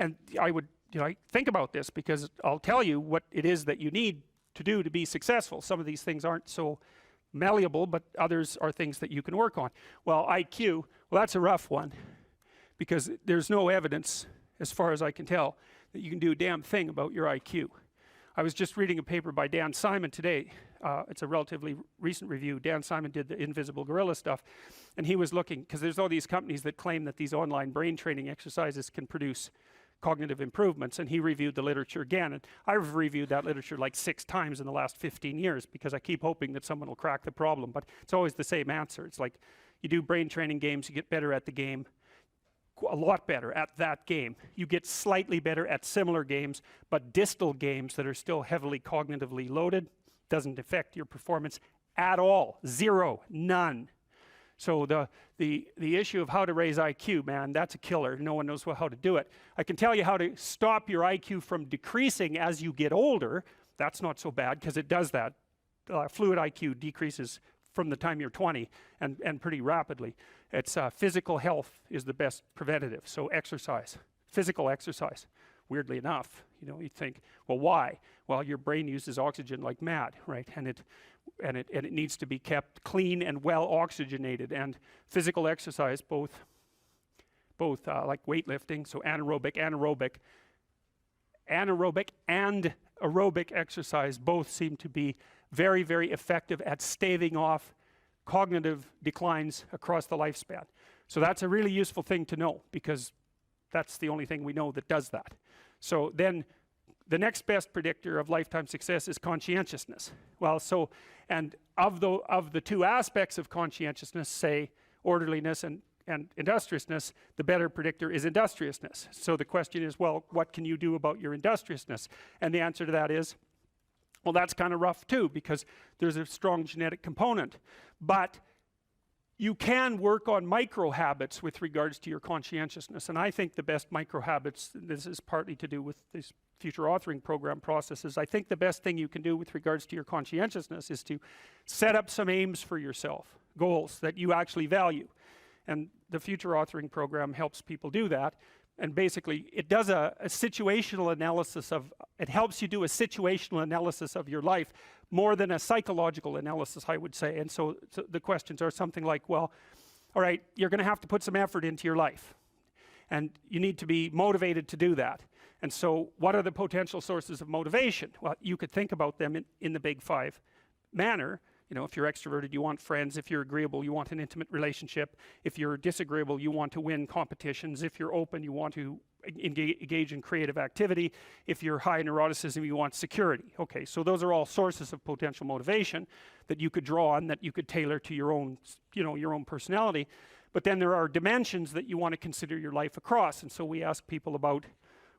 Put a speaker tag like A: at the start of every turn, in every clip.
A: And I would, think about this, because I'll tell you what it is that you need to do to be successful. Some of these things aren't so malleable, but others are things that you can work on. Well, IQ, well, that's a rough one, because there's no evidence, as far as I can tell, that you can do a damn thing about your IQ. I was just reading a paper by Dan Simon today. It's a relatively recent review. Dan Simon did the invisible gorilla stuff, and he was looking, because there's all these companies that claim that these online brain training exercises can produce cognitive improvements, and he reviewed the literature again, and I've reviewed that literature like 6 times in the last 15 years, because I keep hoping that someone will crack the problem, but it's always the same answer. It's like, you do brain training games, you get better at the game, a lot better at that game. You get slightly better at similar games, but distal games that are still heavily cognitively loaded doesn't affect your performance at all. Zero, none. So the issue of how to raise IQ, man, that's a killer. No one knows how to do it. I can tell you how to stop your IQ from decreasing as you get older. That's not so bad, because it does that. Fluid IQ decreases from the time you're 20, and pretty rapidly. It's physical health is the best preventative. So exercise, physical exercise. Weirdly enough, you think, well, why? Well, your brain uses oxygen like mad, right? And it needs to be kept clean and well oxygenated. And physical exercise, both like weightlifting, so anaerobic and aerobic exercise, both seem to be very, very effective at staving off cognitive declines across the lifespan. So that's a really useful thing to know, because that's the only thing we know that does that. So then the next best predictor of lifetime success is conscientiousness. Well, so, and of the 2 aspects of conscientiousness, say orderliness and industriousness, the better predictor is industriousness. So the question is, well, what can you do about your industriousness? And the answer to that is, well, that's kind of rough too, because there's a strong genetic component. But you can work on micro habits with regards to your conscientiousness. And I think the best micro habits, this is partly to do with this future authoring program processes, I think the best thing you can do with regards to your conscientiousness is to set up some aims for yourself, goals that you actually value. And the future authoring program helps people do that. And basically, it does a situational analysis of, it helps you do a situational analysis of your life more than a psychological analysis, I would say. And so the questions are something like, well, all right, you're going to have to put some effort into your life, and you need to be motivated to do that. And so what are the potential sources of motivation? Well, you could think about them in the big 5 manner. If you're extroverted, you want friends. If you're agreeable, you want an intimate relationship. If you're disagreeable, you want to win competitions. If you're open, you want to engage in creative activity. If you're high in neuroticism, you want security. Okay, so those are all sources of potential motivation that you could draw on, that you could tailor to your own, your own personality. But then there are dimensions that you want to consider your life across. And so we ask people about,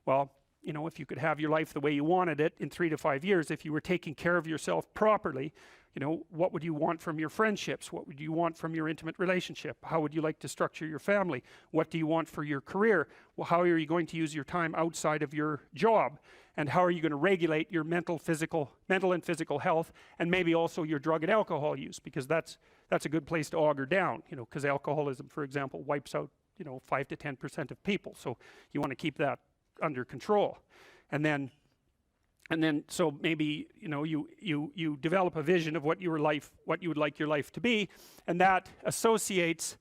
A: well, if you could have your life the way you wanted it in 3 to 5 years, if you were taking care of yourself properly, what would you want from your friendships? What would you want from your intimate relationship? How would you like to structure your family? What do you want for your career? Well, how are you going to use your time outside of your job? And how are you going to regulate your mental and physical health, and maybe also your drug and alcohol use? Because that's a good place to auger down, because alcoholism, for example, wipes out, 5 to 10% of people. So you want to keep that under control. And then so maybe you develop a vision of what you would like your life to be, and that associates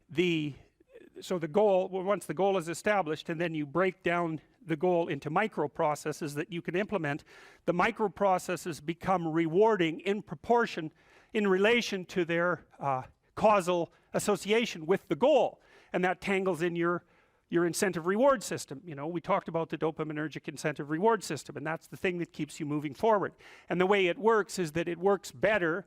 A: the goal. Well, once the goal is established, and then you break down the goal into micro processes that you can implement, the micro processes become rewarding in proportion, in relation to their causal association with the goal, and that tangles in your incentive reward system. We talked about the dopaminergic incentive reward system, and that's the thing that keeps you moving forward. And the way it works is that it works better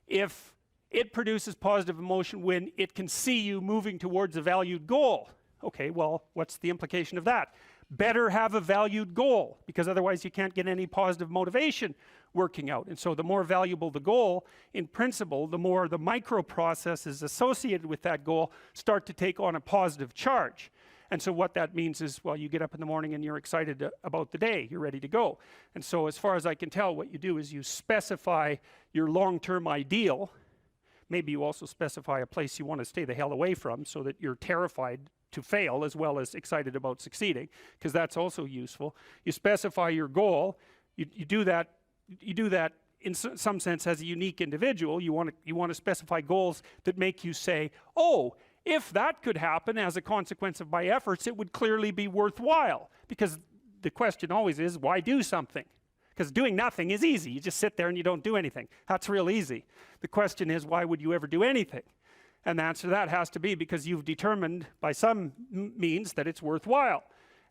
A: if it produces positive emotion when it can see you moving towards a valued goal. Okay, well, what's the implication of that? Better have a valued goal, because otherwise you can't get any positive motivation working out. And so the more valuable the goal, in principle, the more the micro processes associated with that goal start to take on a positive charge. And so what that means is, well, you get up in the morning and you're excited about the day, you're ready to go. And so as far as I can tell, what you do is you specify your long-term ideal. Maybe you also specify a place you want to stay the hell away from, so that you're terrified to fail as well as excited about succeeding, because that's also useful. You specify your goal. You do that in some sense as a unique individual. You want to specify goals that make you say, oh, if that could happen as a consequence of my efforts, it would clearly be worthwhile. Because the question always is, why do something? Because doing nothing is easy. You just sit there and you don't do anything. That's real easy. The question is, why would you ever do anything? And the answer to that has to be because you've determined by some means that it's worthwhile.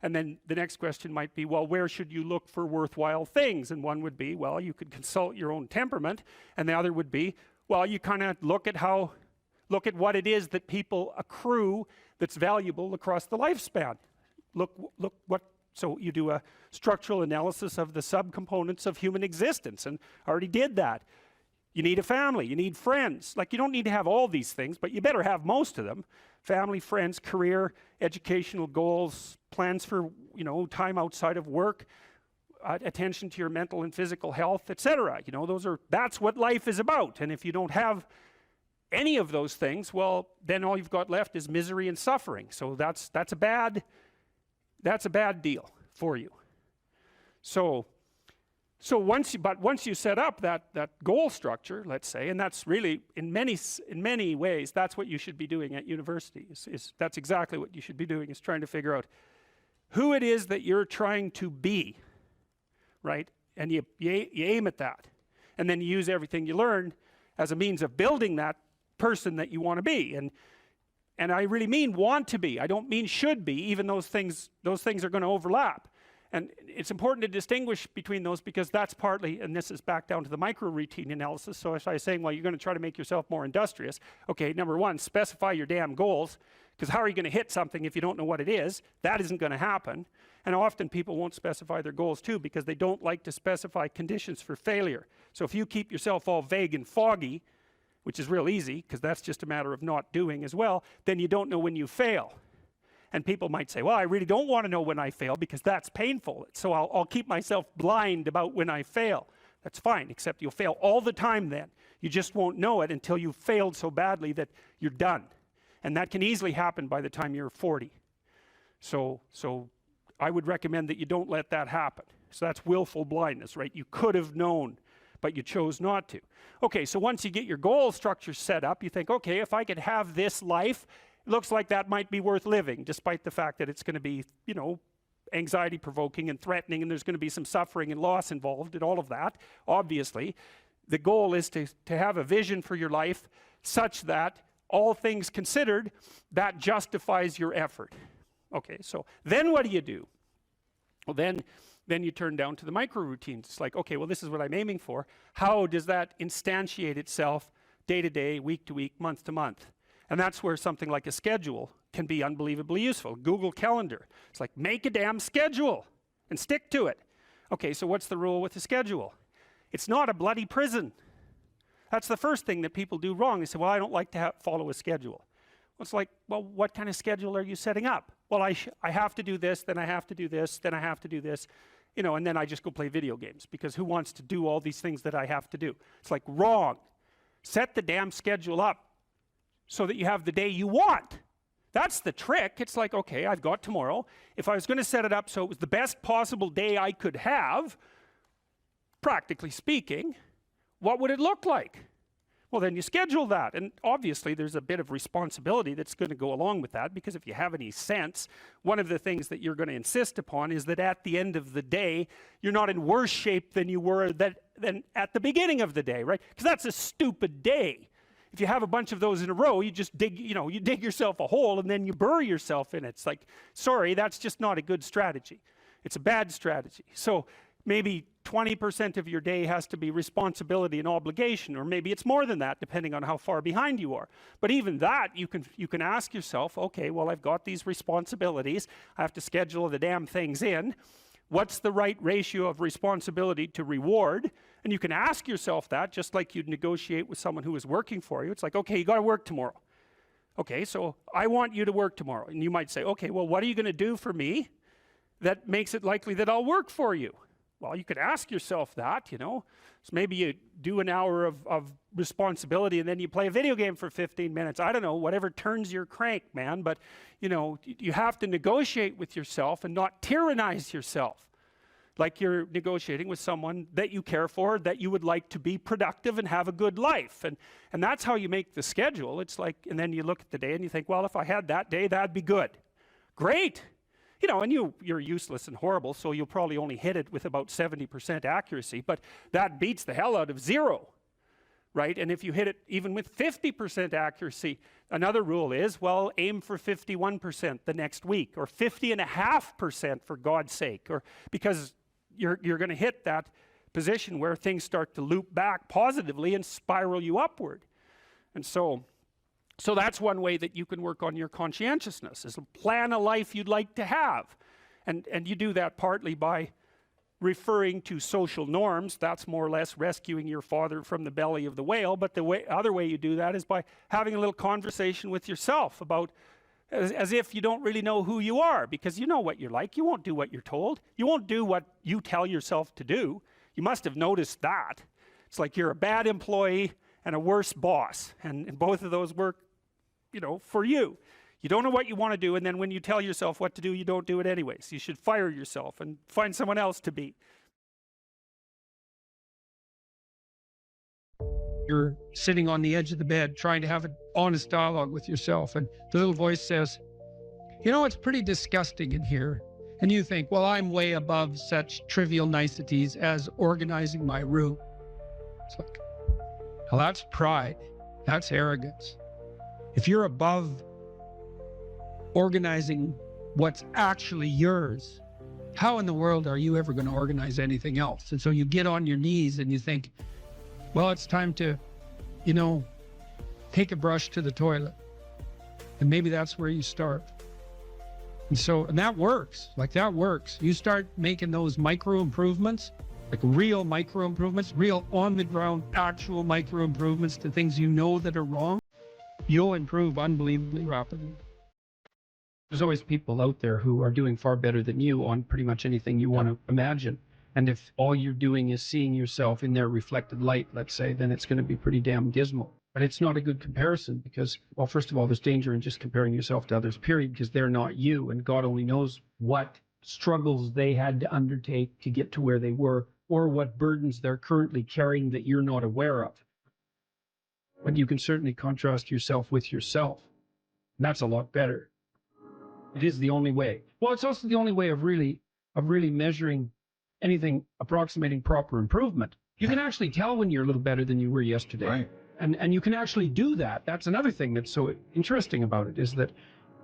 A: And then the next question might be, well, where should you look for worthwhile things? And one would be, well, you could consult your own temperament. And the other would be, well, you kind of look at what it is that people accrue that's valuable across the lifespan. So you do a structural analysis of the subcomponents of human existence, and I already did that. You need a family, you need friends. Like, you don't need to have all these things, but you better have most of them. Family, friends, career, educational goals, plans for, time outside of work, attention to your mental and physical health, etc. That's what life is about. And if you don't have any of those things, well, then all you've got left is misery and suffering. So that's a bad deal for you. So once you set up that goal structure, let's say, and that's really in many ways that's what you should be doing at university. That's exactly what you should be doing, is trying to figure out who it is that you're trying to be, right? And you aim at that, and then you use everything you learn as a means of building that person that you want to be. And I really mean want to be. I don't mean should be. Even those things are going to overlap. And it's important to distinguish between those, because that's partly, and this is back down to the micro-routine analysis. So as I was saying, well, you're going to try to make yourself more industrious. Okay, number one, specify your damn goals, because how are you going to hit something if you don't know what it is? That isn't going to happen. And often people won't specify their goals too, because they don't like to specify conditions for failure. So if you keep yourself all vague and foggy, which is real easy, because that's just a matter of not doing as well, then you don't know when you fail. And people might say, well, I really don't want to know when I fail because that's painful. So I'll keep myself blind about when I fail. That's fine, except you'll fail all the time then. You just won't know it until you've failed so badly that you're done. And that can easily happen by the time you're 40. So I would recommend that you don't let that happen. So that's willful blindness, right? You could have known, but you chose not to. Okay, so once you get your goal structure set up, you think, okay, if I could have this life, it looks like that might be worth living, despite the fact that it's going to be, anxiety provoking and threatening, and there's going to be some suffering and loss involved in all of that. Obviously, the goal is to have a vision for your life such that, all things considered, that justifies your effort. Okay, so then what do? Well, then you turn down to the micro routines. It's like, okay, well, this is what I'm aiming for. How does that instantiate itself day to day, week to week, month to month? And that's where something like a schedule can be unbelievably useful. Google Calendar. It's like, make a damn schedule and stick to it. Okay, so what's the rule with the schedule? It's not a bloody prison. That's the first thing that people do wrong. They say, well, I don't like to follow a schedule. Well, it's like, well, what kind of schedule are you setting up? Well, I have to do this, then I have to do this, then I have to do this, and then I just go play video games, because who wants to do all these things that I have to do? It's like, wrong. Set the damn schedule up so that you have the day you want. That's the trick. It's like, okay, I've got tomorrow. If I was going to set it up so it was the best possible day I could have, practically speaking, what would it look like? Well, then you schedule that. And obviously there's a bit of responsibility that's going to go along with that, because if you have any sense, one of the things that you're going to insist upon is that at the end of the day, you're not in worse shape than you were than at the beginning of the day, right? Because that's a stupid day. If you have a bunch of those in a row, you just dig yourself a hole and then you bury yourself in it. It's like, sorry, that's just not a good strategy. It's a bad strategy. So maybe 20% of your day has to be responsibility and obligation, or maybe it's more than that, depending on how far behind you are. But even that, you can ask yourself, okay, well, I've got these responsibilities. I have to schedule the damn things in. What's the right ratio of responsibility to reward? And you can ask yourself that, just like you'd negotiate with someone who is working for you. It's like, okay, you got to work tomorrow. Okay, so I want you to work tomorrow. And you might say, okay, well, what are you going to do for me that makes it likely that I'll work for you? Well, you could ask yourself that, you know. So maybe you do an hour of responsibility and then you play a video game for 15 minutes. I don't know, whatever turns your crank, man. But, you know, you have to negotiate with yourself and not tyrannize yourself. Like you're negotiating with someone that you care for, that you would like to be productive and have a good life. And that's how you make the schedule. It's like, and then you look at the day and you think, well, if I had that day, that'd be good. Great. You know, and you're useless and horrible, so you'll probably only hit it with about 70% accuracy, but that beats the hell out of 0, right? And if you hit it even with 50% accuracy, another rule is, well, aim for 51% the next week, or 50.5% for God's sake, or because you're going to hit that position where things start to loop back positively and spiral you upward. And so that's one way that you can work on your conscientiousness, is plan a life you'd like to have. And you do that partly by referring to social norms. That's more or less rescuing your father from the belly of the whale. But the other way you do that is by having a little conversation with yourself about, as if you don't really know who you are, because you know what you're like. You won't do what you're told. You won't do what you tell yourself to do. You must have noticed that. It's like you're a bad employee and a worse boss. And both of those work, you know, for you. You don't know what you want to do, and then when you tell yourself what to do, you don't do it anyways. You should fire yourself and find someone else to be.
B: You're sitting on the edge of the bed trying to have an honest dialogue with yourself, and the little voice says, you know, it's pretty disgusting in here. And you think, well, I'm way above such trivial niceties as organizing my room. It's like, well, that's pride. That's arrogance. If you're above organizing what's actually yours, how in the world are you ever going to organize anything else? And so you get on your knees and you think, well, it's time to, you know, take a brush to the toilet. And maybe that's where you start. And that works. Like, that works. You start making those micro improvements, like real micro improvements, real on the ground, actual micro improvements to things you know that are wrong. You'll improve unbelievably rapidly. There's always people out there who are doing far better than you on pretty much anything you want to imagine. And if all you're doing is seeing yourself in their reflected light, let's say, then it's going to be pretty damn dismal. But it's not a good comparison because, well, first of all, there's danger in just comparing yourself to others, period, because they're not you. And God only knows what struggles they had to undertake to get to where they were, or what burdens they're currently carrying that you're not aware of. But you can certainly contrast yourself with yourself. And that's a lot better. It is the only way. Well, it's also the only way of really measuring anything approximating proper improvement. You can actually tell when you're a little better than you were yesterday.
C: Right.
B: And you can actually do that. That's another thing that's so interesting about it, is that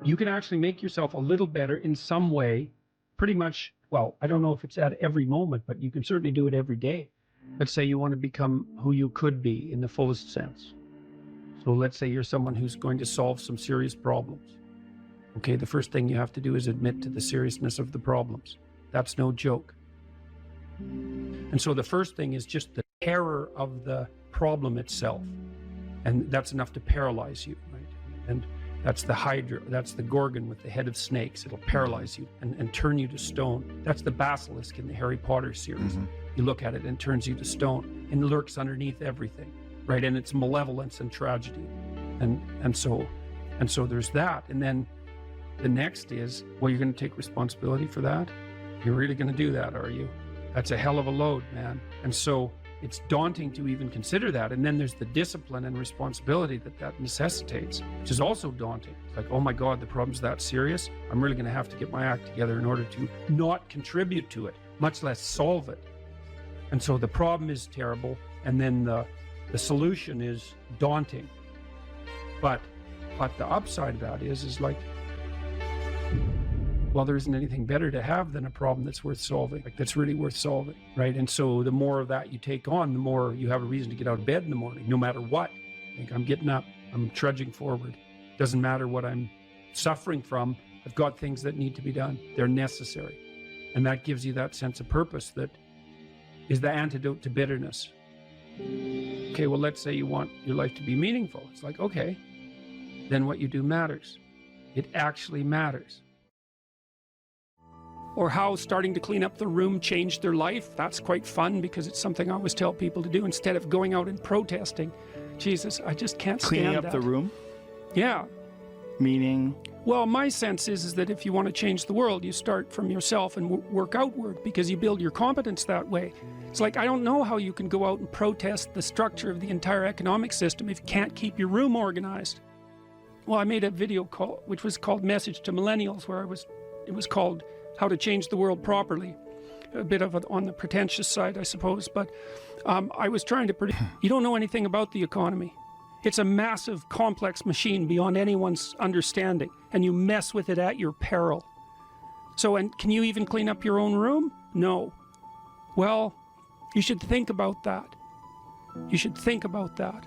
B: you can actually make yourself a little better in some way, pretty much, well, I don't know if it's at every moment, but you can certainly do it every day. Let's say you want to become who you could be in the fullest sense. So let's say you're someone who's going to solve some serious problems. Okay, the first thing you have to do is admit to the seriousness of the problems. That's no joke. And so the first thing is just the terror of the problem itself. And that's enough to paralyze you, right? And that's the Hydra, that's the Gorgon with the head of snakes. It'll paralyze you and turn you to stone. That's the basilisk in the Harry Potter series.
C: Mm-hmm.
B: You look at it and it turns you to stone and lurks underneath everything, right? And it's malevolence and tragedy. And so there's that. And then the next is, well, you're going to take responsibility for that? You're really going to do that, are you? That's a hell of a load, man. And so it's daunting to even consider that. And then there's the discipline and responsibility that necessitates, which is also daunting. It's like, oh my God, the problem's that serious. I'm really going to have to get my act together in order to not contribute to it, much less solve it. And so the problem is terrible. And then the solution is daunting. But the upside of that is like, well, there isn't anything better to have than a problem that's worth solving, like that's really worth solving, right? And so the more of that you take on, the more you have a reason to get out of bed in the morning, no matter what. Like, I'm getting up, I'm trudging forward. Doesn't matter what I'm suffering from. I've got things that need to be done. They're necessary. And that gives you that sense of purpose that is the antidote to bitterness. Okay, well, let's say you want your life to be meaningful. It's like, okay, then what you do matters. It actually matters.
A: or how starting to clean up the room changed their life. That's quite fun because it's something I always tell people to do instead of going out and protesting. Jesus, I just can't stand
C: Cleaning up
A: that.
C: the room?
A: Yeah.
C: Meaning?
A: Well, my sense is that if you want to change the world, you start from yourself and work outward, because you build your competence that way. It's like, I don't know how you can go out and protest the structure of the entire economic system if you can't keep your room organized. Well, I made a video call, which was called Message to Millennials, where it was called How to Change the World Properly. A bit of it on the pretentious side, I suppose, but I was trying to you don't know anything about the economy. It's a massive, complex machine beyond anyone's understanding, and you mess with it at your peril. So, and can you even clean up your own room? No. Well, you should think about that. You should think about that.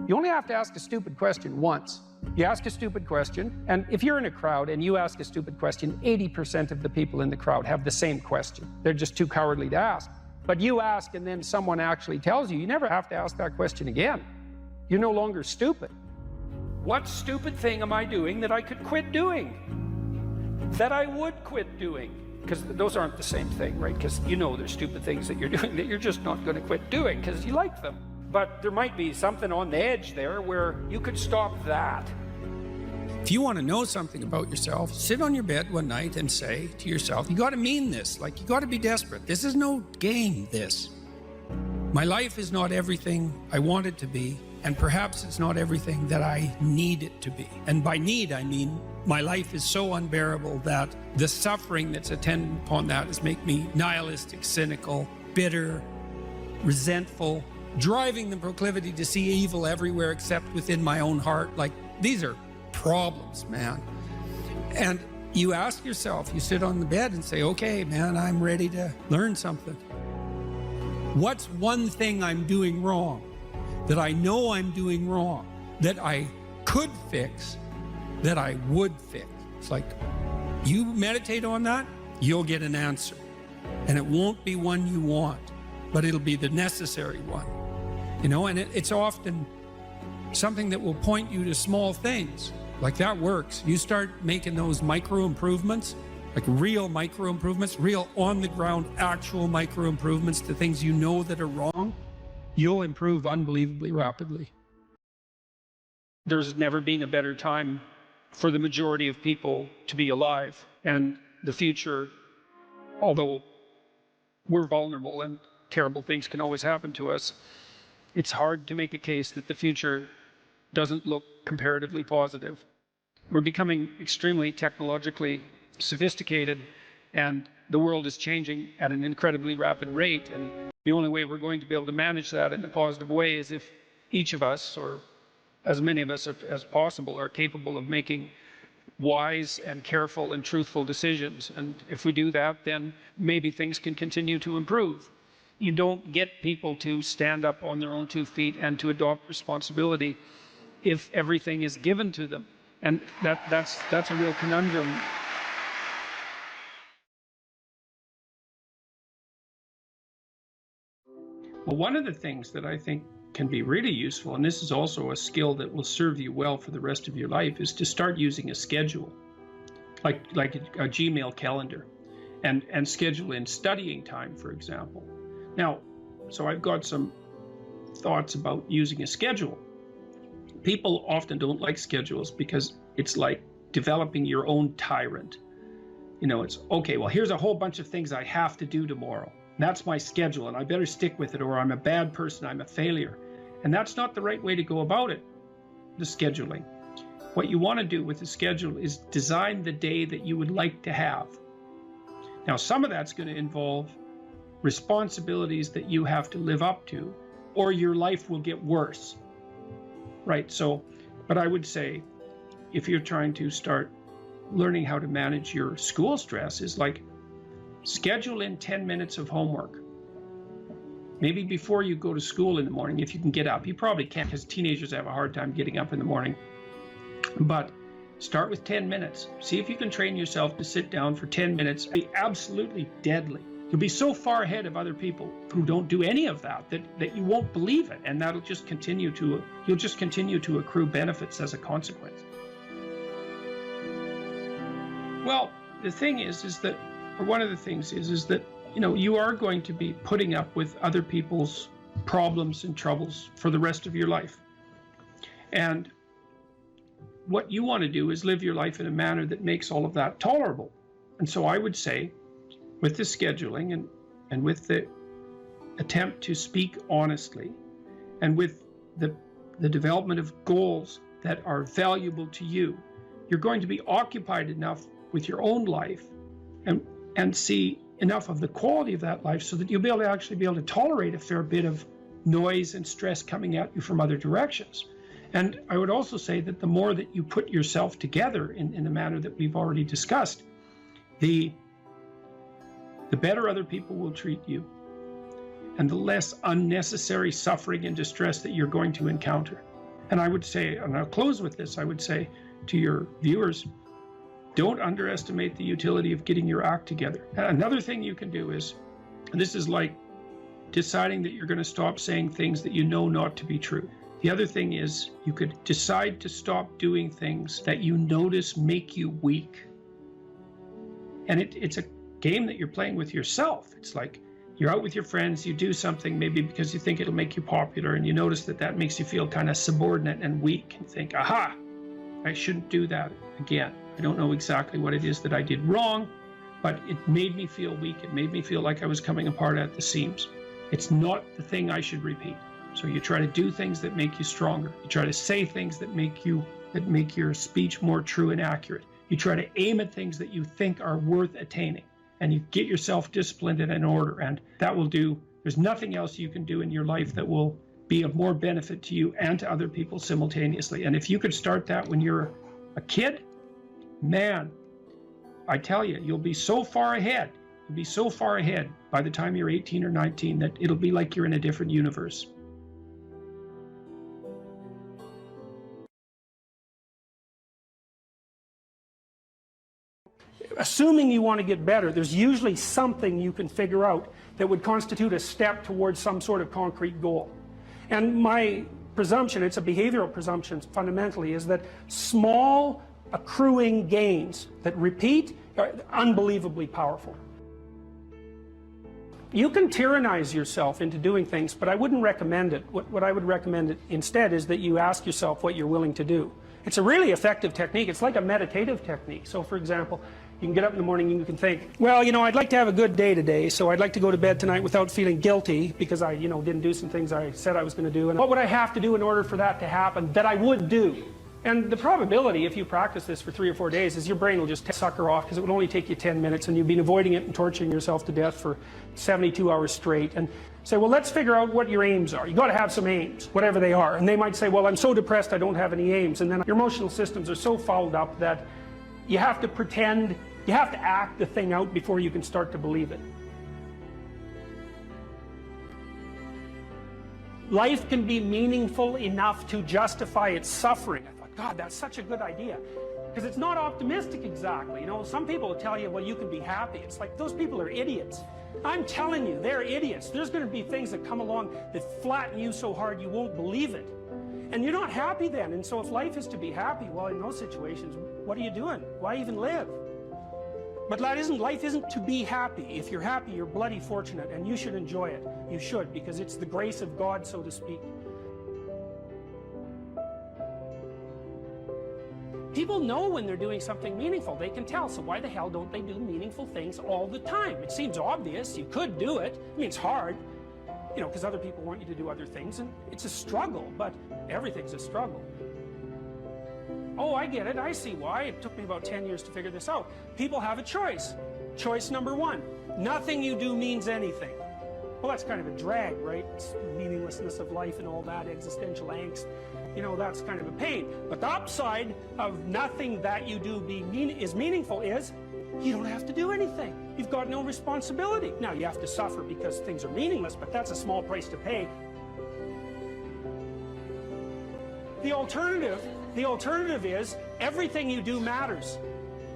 A: You only have to ask a stupid question once. You ask a stupid question, and if you're in a crowd and you ask a stupid question, 80% of the people in the crowd have the same question. They're just too cowardly to ask. But you ask and then someone actually tells you, you never have to ask that question again. You're no longer stupid. What stupid thing am I doing that I could quit doing? That I would quit doing? Because those aren't the same thing, right? Because you know there's stupid things that you're doing that you're just not going to quit doing because you like them. But there might be something on the edge there where you could stop that. If you want to know something about yourself, sit on your bed one night and say to yourself, you got to mean this, like you got to be desperate. This is no game, this. My life is not everything I want it to be, and perhaps it's not everything that I need it to be. And by need, I mean my life is so unbearable that the suffering that's attendant upon that is make me nihilistic, cynical, bitter, resentful, driving the proclivity to see evil everywhere except within my own heart. Like, these are problems, man. And you ask yourself, you sit on the bed and say, okay, man, I'm ready to learn something. What's one thing I'm doing wrong that I know I'm doing wrong, that I could fix, that I would fix? It's like, you meditate on that, you'll get an answer. And it won't be one you want, but it'll be the necessary one. You know, and it's often something that will point you to small things. Like, that works. You start making those micro improvements, like real micro improvements, real on the ground, actual micro improvements to things you know that are wrong, you'll improve unbelievably rapidly. There's never been a better time for the majority of people to be alive. And the future, although we're vulnerable and terrible things can always happen to us, it's hard to make a case that the future doesn't look comparatively positive. We're becoming extremely technologically sophisticated, and the world is changing at an incredibly rapid rate. And the only way we're going to be able to manage that in a positive way is if each of us, or as many of us as possible, are capable of making wise and careful and truthful decisions. And if we do that, then maybe things can continue to improve. You don't get people to stand up on their own 2 feet and to adopt responsibility if everything is given to them. And that's a real conundrum. Well, one of the things that I think can be really useful, and this is also a skill that will serve you well for the rest of your life, is to start using a schedule, like a Gmail calendar, and schedule in studying time, for example. Now, so I've got some thoughts about using a schedule. People often don't like schedules because it's like developing your own tyrant. You know, it's, okay, well, here's a whole bunch of things I have to do tomorrow. That's my schedule, and I better stick with it, or I'm a bad person, I'm a failure. And that's not the right way to go about it, the scheduling. What you want to do with the schedule is design the day that you would like to have. Now, some of that's going to involve responsibilities that you have to live up to, or your life will get worse. Right? So, but I would say, if you're trying to start learning how to manage your school stress, is like, schedule in 10 minutes of homework. Maybe before you go to school in the morning, if you can get up. You probably can't, because teenagers have a hard time getting up in the morning. But start with 10 minutes. See if you can train yourself to sit down for 10 minutes. Be absolutely deadly. You'll be so far ahead of other people who don't do any of that you won't believe it, and that'll just continue to, you'll just continue to accrue benefits as a consequence. Well,
C: the thing is that, or one of the things is that, you know, you are going to be putting up with other people's problems and troubles for the rest of your life. And what you want to do is live your life in a manner that makes all of that tolerable. And so I would say, with the scheduling and with the attempt to speak honestly, and with the development of goals that are valuable to you, you're going to be occupied enough with your own life and see enough of the quality of that life so that you'll be able to actually be able to tolerate a fair bit of noise and stress coming at you from other directions. And I would also say that the more that you put yourself together in the manner that we've already discussed, the better other people will treat you, and the less unnecessary suffering and distress that you're going to encounter. And I would say, and I'll close with this, I would say to your viewers, don't underestimate the utility of getting your act together. Another thing you can do is, and this is like deciding that you're going to stop saying things that you know not to be true. The other thing is, you could decide to stop doing things that you notice make you weak. And it's a game that you're playing with yourself. It's like you're out with your friends, you do something maybe because you think it'll make you popular, and you notice that that makes you feel kind of subordinate and weak, and think, aha, I shouldn't do that again. I don't know exactly what it is that I did wrong, but it made me feel weak. It made me feel like I was coming apart at the seams. It's not the thing I should repeat. So you try to do things that make you stronger. You try to say things that make your speech more true and accurate. You try to aim at things that you think are worth attaining, and you get yourself disciplined and in order, and that will do. There's nothing else you can do in your life that will be of more benefit to you and to other people simultaneously. And if you could start that when you're a kid, man, I tell you, you'll be so far ahead. You'll be so far ahead by the time you're 18 or 19 that it'll be like you're in a different universe.
A: Assuming you want to get better, there's usually something you can figure out that would constitute a step towards some sort of concrete goal. And my presumption, it's a behavioral presumption fundamentally, is that small accruing gains that repeat are unbelievably powerful. You can tyrannize yourself into doing things, but I wouldn't recommend it. What I would recommend instead is that you ask yourself what you're willing to do. It's a really effective technique. It's like a meditative technique. So for example, you can get up in the morning and you can think, well, you know, I'd like to have a good day today, so I'd like to go to bed tonight without feeling guilty because I, didn't do some things I said I was going to do. And what would I have to do in order for that to happen that I would do? And the probability, if you practice this for 3 or 4 days, is your brain will just sucker off because it would only take you 10 minutes and you've been avoiding it and torturing yourself to death for 72 hours straight. And say, well, let's figure out what your aims are. You got to have some aims, whatever they are. And they might say, well, I'm so depressed I don't have any aims. And then your emotional systems are so fouled up that you have to pretend, you have to act the thing out before you can start to believe it. Life can be meaningful enough to justify its suffering. I thought, God, that's such a good idea. Because it's not optimistic exactly. Some people will tell you, well, you can be happy. It's like, those people are idiots. I'm telling you, they're idiots. There's going to be things that come along that flatten you so hard you won't believe it. And you're not happy then. And so if life is to be happy, well, in those situations, what are you doing? Why even live? But life isn't to be happy. If you're happy, you're bloody fortunate, and you should enjoy it. You should, because it's the grace of God, so to speak. People know when they're doing something meaningful. They can tell. So why the hell don't they do meaningful things all the time? It seems obvious. You could do it. I mean, it's hard, because other people want you to do other things, and it's a struggle, but everything's a struggle. Oh, I get it. I see why. It took me about 10 years to figure this out. People have a choice. Choice number one, nothing you do means anything. Well, that's kind of a drag, right? It's meaninglessness of life and all that, existential angst. That's kind of a pain. But the upside of nothing that you do is meaningful is you don't have to do anything. You've got no responsibility. Now, you have to suffer because things are meaningless, but that's a small price to pay. The alternative is everything you do matters.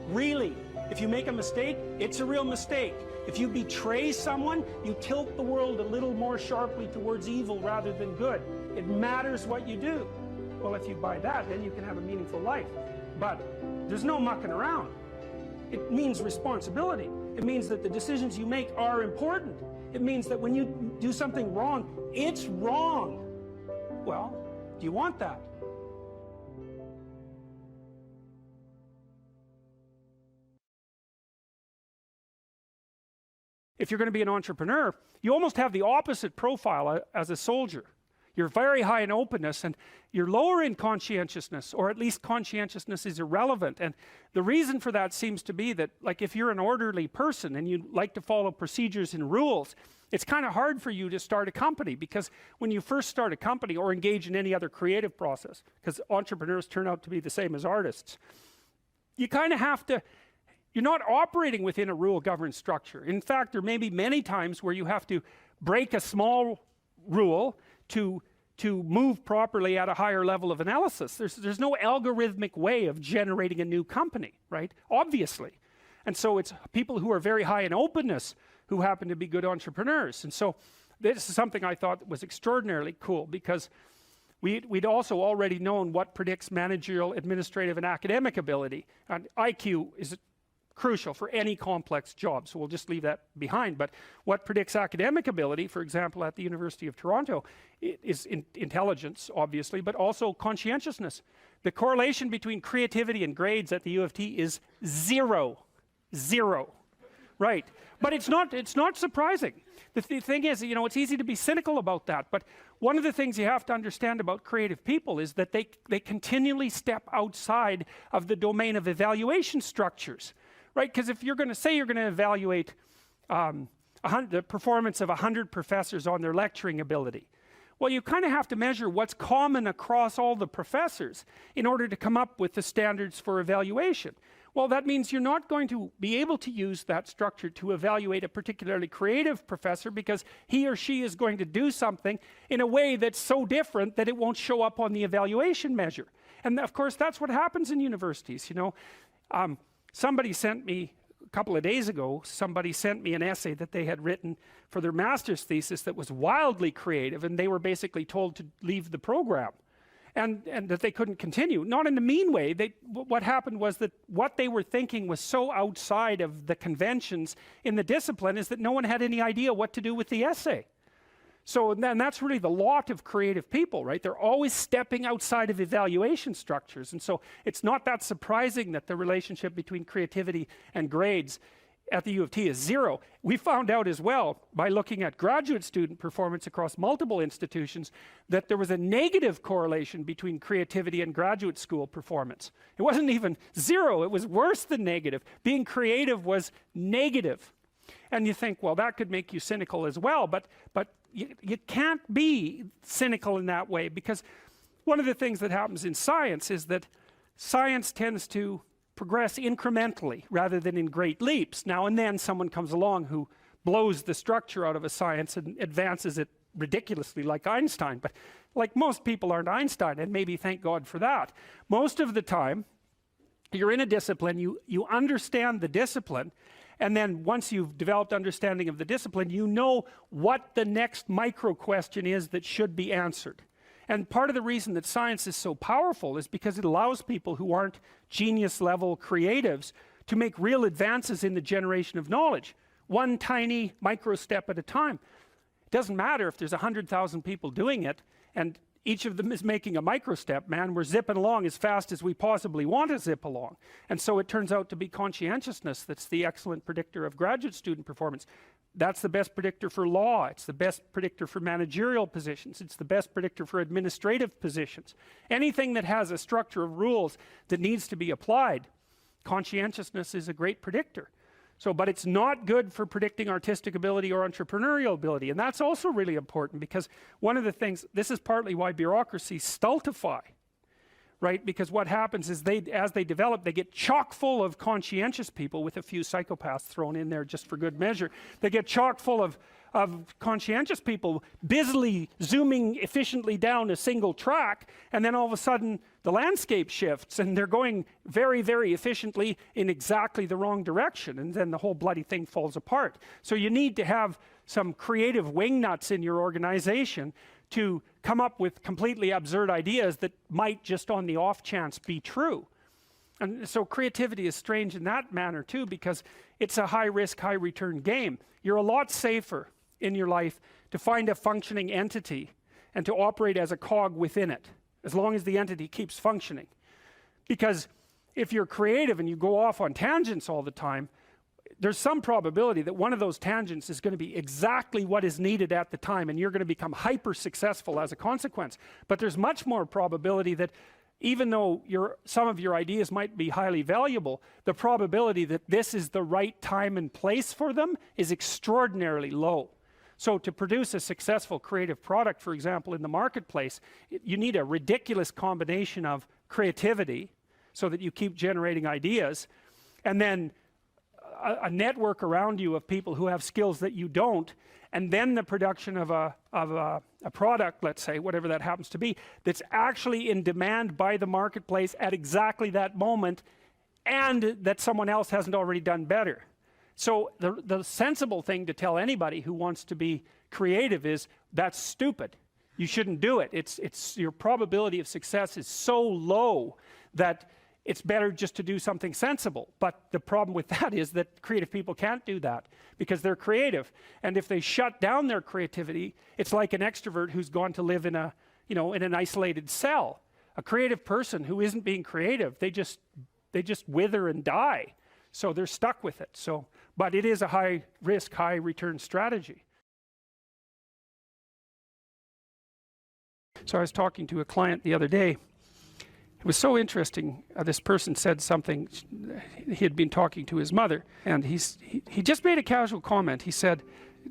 A: Really. If you make a mistake, it's a real mistake. If you betray someone, you tilt the world a little more sharply towards evil rather than good. It matters what you do. Well, if you buy that, then you can have a meaningful life. But there's no mucking around. It means responsibility. It means that the decisions you make are important. It means that when you do something wrong, it's wrong. Well, do you want that? If you're going to be an entrepreneur, you almost have the opposite profile as a soldier. You're very high in openness and you're lower in conscientiousness, or at least conscientiousness is irrelevant. And the reason for that seems to be that, like, if you're an orderly person and you like to follow procedures and rules, it's kind of hard for you to start a company, because when you first start a company or engage in any other creative process, because entrepreneurs turn out to be the same as artists, you kind of have to, you're not operating within a rule-governed structure. In fact, there may be many times where you have to break a small rule to move properly at a higher level of analysis. There's no algorithmic way of generating a new company, right? Obviously. And so it's people who are very high in openness who happen to be good entrepreneurs. And so this is something I thought was extraordinarily cool, because we'd also already known what predicts managerial, administrative, and academic ability. And IQ is crucial for any complex job, so we'll just leave that behind. But what predicts academic ability, for example, at the University of Toronto, is intelligence, obviously, but also conscientiousness. The correlation between creativity and grades at the U of T is zero. Right? But it's not surprising. The thing is, you know, it's easy to be cynical about that, but one of the things you have to understand about creative people is that they continually step outside of the domain of evaluation structures. Right? Because if you're going to say you're going to evaluate the performance of 100 professors on their lecturing ability, well, you kind of have to measure what's common across all the professors in order to come up with the standards for evaluation. Well, that means you're not going to be able to use that structure to evaluate a particularly creative professor, because he or she is going to do something in a way that's so different that it won't show up on the evaluation measure. And of course, that's what happens in universities, you know. Somebody sent me, a couple of days ago, somebody sent me an essay that they had written for their master's thesis that was wildly creative, and they were basically told to leave the program and that they couldn't continue. Not in a mean way. What happened was that what they were thinking was so outside of the conventions in the discipline is that no one had any idea what to do with the essay. So then that's really the lot of creative people, right? They're always stepping outside of evaluation structures. And so it's not that surprising that the relationship between creativity and grades at the U of T is zero. We found out as well, by looking at graduate student performance across multiple institutions, that there was a negative correlation between creativity and graduate school performance. It wasn't even zero, it was worse than negative. Being creative was negative. And you think, well, that could make you cynical as well, but you can't be cynical in that way, because one of the things that happens in science is that science tends to progress incrementally rather than in great leaps. Now and then someone comes along who blows the structure out of a science and advances it ridiculously, like Einstein, but like, most people aren't Einstein, and maybe thank God for that. Most of the time you're in a discipline, you understand the discipline, and then once you've developed understanding of the discipline, you know what the next micro question is that should be answered. And part of the reason that science is so powerful is because it allows people who aren't genius level creatives to make real advances in the generation of knowledge, one tiny micro step at a time. It doesn't matter if there's 100,000 people doing it and each of them is making a micro step, man. We're zipping along as fast as we possibly want to zip along. And so it turns out to be conscientiousness that's the excellent predictor of graduate student performance. That's the best predictor for law. It's the best predictor for managerial positions. It's the best predictor for administrative positions. Anything that has a structure of rules that needs to be applied, conscientiousness is a great predictor. So, but it's not good for predicting artistic ability or entrepreneurial ability. And that's also really important, because one of the things, this is partly why bureaucracies stultify, right? Because what happens is as they develop, they get chock full of conscientious people, with a few psychopaths thrown in there just for good measure. They get chock full of conscientious people busily zooming efficiently down a single track, and then all of a sudden the landscape shifts and they're going very, very efficiently in exactly the wrong direction, and then the whole bloody thing falls apart. So you need to have some creative wingnuts in your organization to come up with completely absurd ideas that might just on the off chance be true. And so creativity is strange in that manner too, because it's a high risk, high return game. You're a lot safer in your life to find a functioning entity and to operate as a cog within it, as long as the entity keeps functioning. Because if you're creative and you go off on tangents all the time, there's some probability that one of those tangents is going to be exactly what is needed at the time, and you're going to become hyper successful as a consequence. But there's much more probability that even though some of your ideas might be highly valuable, the probability that this is the right time and place for them is extraordinarily low. So to produce a successful creative product, for example, in the marketplace, you need a ridiculous combination of creativity so that you keep generating ideas, and then a network around you of people who have skills that you don't, and then the production of a product, let's say, whatever that happens to be, that's actually in demand by the marketplace at exactly that moment, and that someone else hasn't already done better. So the sensible thing to tell anybody who wants to be creative is, that's stupid. You shouldn't do it. It's your probability of success is so low that it's better just to do something sensible. But the problem with that is that creative people can't do that because they're creative. And if they shut down their creativity, it's like an extrovert who's gone to live in in an isolated cell. A creative person who isn't being creative, they just wither and die. So they're stuck with it. But it is a high risk, high return strategy. So I was talking to a client the other day. It was so interesting. This person said something. He had been talking to his mother, and he just made a casual comment. He said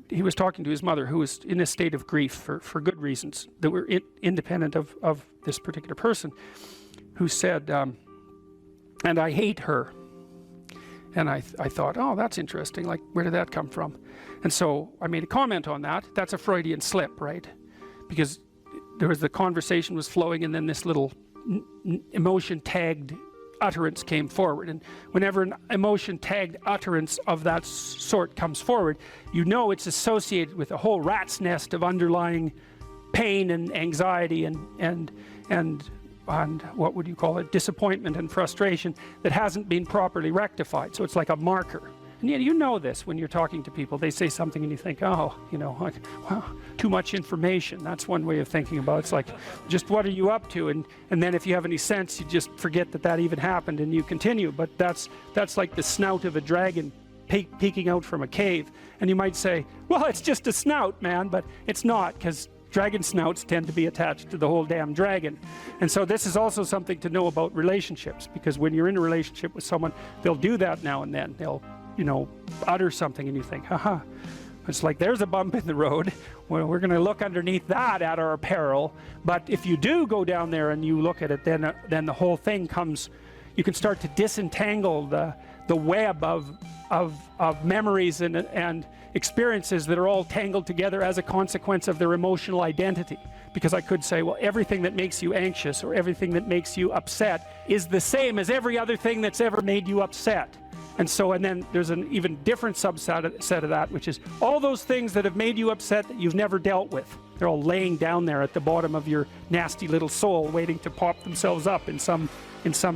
A: he was talking to his mother, who was in a state of grief for good reasons that were independent of this particular person, who said, and I hate her. And I thought, oh, that's interesting. Like, where did that come from? And so I made a comment on that. That's a Freudian slip, right? Because the conversation was flowing, and then this little emotion-tagged utterance came forward. And whenever an emotion-tagged utterance of that sort comes forward, you know it's associated with a whole rat's nest of underlying pain and anxiety and what would you call it, disappointment and frustration that hasn't been properly rectified. So it's like a marker. And yet you know this when you're talking to people. They say something and you think, oh, like, wow, too much information. That's one way of thinking about it. It's like, just what are you up to? And then if you have any sense, you just forget that even happened and you continue. But that's like the snout of a dragon peeking out from a cave. And you might say, well, it's just a snout, man. But it's not, because dragon snouts tend to be attached to the whole damn dragon. And so this is also something to know about relationships, because when you're in a relationship with someone, they'll do that now and then. They'll utter something and you think, haha, it's like, there's a bump in the road. Well, we're going to look underneath that at our peril. But if you do go down there and you look at it, then the whole thing comes, you can start to disentangle the web of memories and experiences that are all tangled together as a consequence of their emotional identity. Because I could say, well, everything that makes you anxious or everything that makes you upset is the same as every other thing that's ever made you upset. And then there's an even different subset of that, which is all those things that have made you upset that you've never dealt with. They're all laying down there at the bottom of your nasty little soul, waiting to pop themselves up in some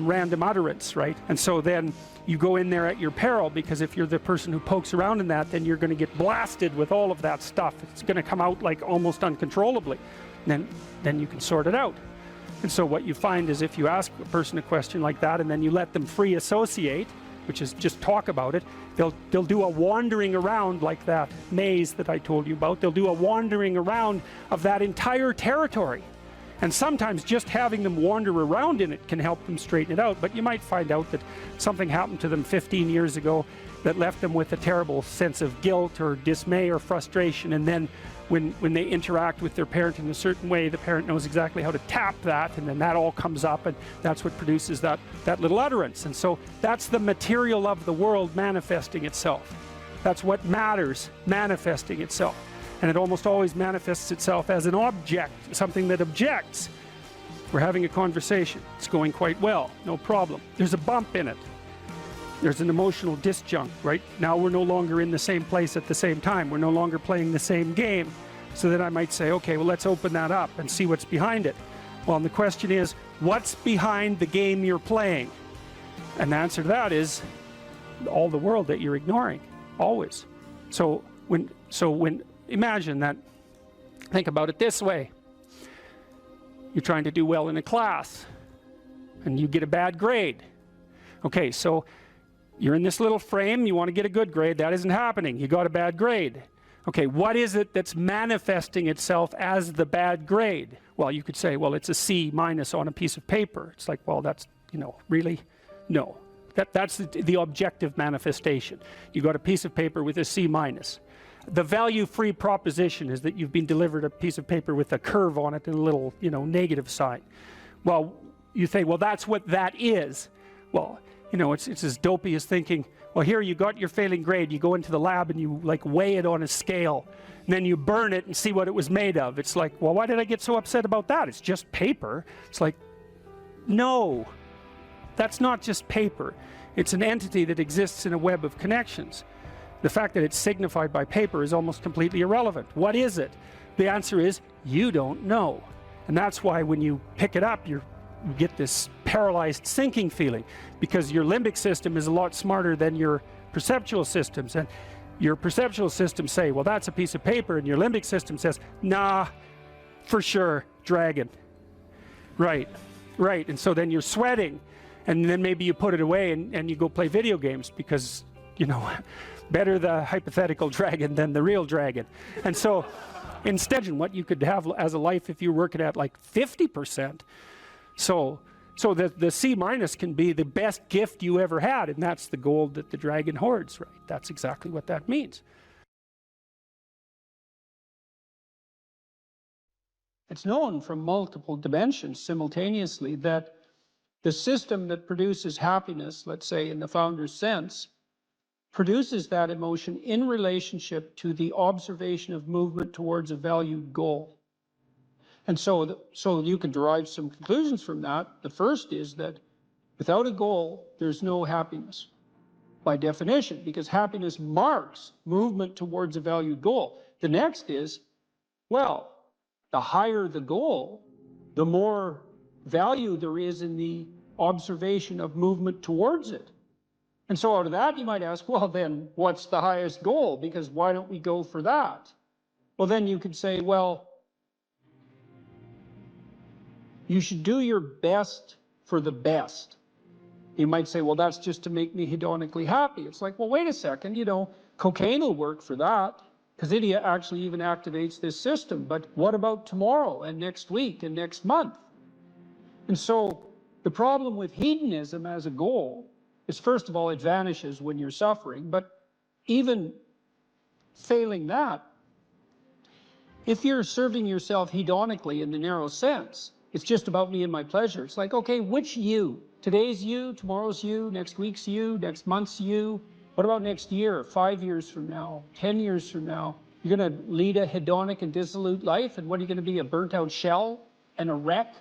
A: random utterance, right? And so then you go in there at your peril, because if you're the person who pokes around in that, then you're going to get blasted with all of that stuff. It's going to come out like almost uncontrollably. Then you can sort it out. And so what you find is, if you ask a person a question like that and then you let them free associate, which is just talk about it, they'll do a wandering around, like that maze that I told you about. They'll do a wandering around of that entire territory. And sometimes just having them wander around in it can help them straighten it out. But you might find out that something happened to them 15 years ago that left them with a terrible sense of guilt or dismay or frustration. And then when they interact with their parent in a certain way, the parent knows exactly how to tap that, and then that all comes up, and that's what produces that little utterance. And so that's the material of the world manifesting itself. That's what matters manifesting itself. And it almost always manifests itself as an object, something that objects. We're having a conversation. It's going quite well, no problem. There's a bump in it. There's an emotional disjunct, right? Now we're no longer in the same place at the same time. We're no longer playing the same game. So then I might say, okay, well, let's open that up and see what's behind it. Well, and the question is, what's behind the game you're playing? And the answer to that is all the world that you're ignoring, always. So when imagine that, think about it this way. You're trying to do well in a class and you get a bad grade. Okay, so you're in this little frame, you want to get a good grade, that isn't happening, you got a bad grade. Okay, what is it that's manifesting itself as the bad grade? Well, you could say, well, it's a C minus on a piece of paper. It's like, well, that's, you know, really? No. That's the objective manifestation. You got a piece of paper with a C minus. The value-free proposition is that you've been delivered a piece of paper with a curve on it and a little, you know, negative sign. Well, you think, well, that's what that is. Well, you know, it's as dopey as thinking, well, here you got your failing grade, you go into the lab and you like weigh it on a scale, and then you burn it and see what it was made of. It's like, well, why did I get so upset about that? It's just paper. It's like, no, that's not just paper. It's an entity that exists in a web of connections. The fact that it's signified by paper is almost completely irrelevant. What is it? The answer is, you don't know. And that's why when you pick it up, you get this paralyzed sinking feeling, because your limbic system is a lot smarter than your perceptual systems. And your perceptual systems say, well, that's a piece of paper, and your limbic system says, nah, for sure, dragon. Right, right. And so then you're sweating, and then maybe you put it away and you go play video games, because, you know, better the hypothetical dragon than the real dragon. And so instead, what you could have as a life if you're working at like 50%. So the C minus can be the best gift you ever had, and that's the gold that the dragon hoards, right? That's exactly what that means.
B: It's known from multiple dimensions simultaneously that the system that produces happiness, let's say in the founder's sense, produces that emotion in relationship to the observation of movement towards a valued goal. And so you can derive some conclusions from that. The first is that without a goal, there's no happiness by definition, because happiness marks movement towards a valued goal. The next is, well, the higher the goal, the more value there is in the observation of movement towards it. And so out of that, you might ask, well, then what's the highest goal? Because why don't we go for that? Well, then you could say, well, you should do your best for the best. You might say, well, that's just to make me hedonically happy. It's like, well, wait a second, you know, cocaine will work for that, because it actually even activates this system. But what about tomorrow and next week and next month? And so the problem with hedonism as a goal is, first of all, it vanishes when you're suffering. But even failing that, if you're serving yourself hedonically in the narrow sense, it's just about me and my pleasure. It's like, okay, which you? Today's you, tomorrow's you, next week's you, next month's you. What about next year, 5 years from now, 10 years from now? You're going to lead a hedonic and dissolute life, and what are you going to be, a burnt-out shell and a wreck,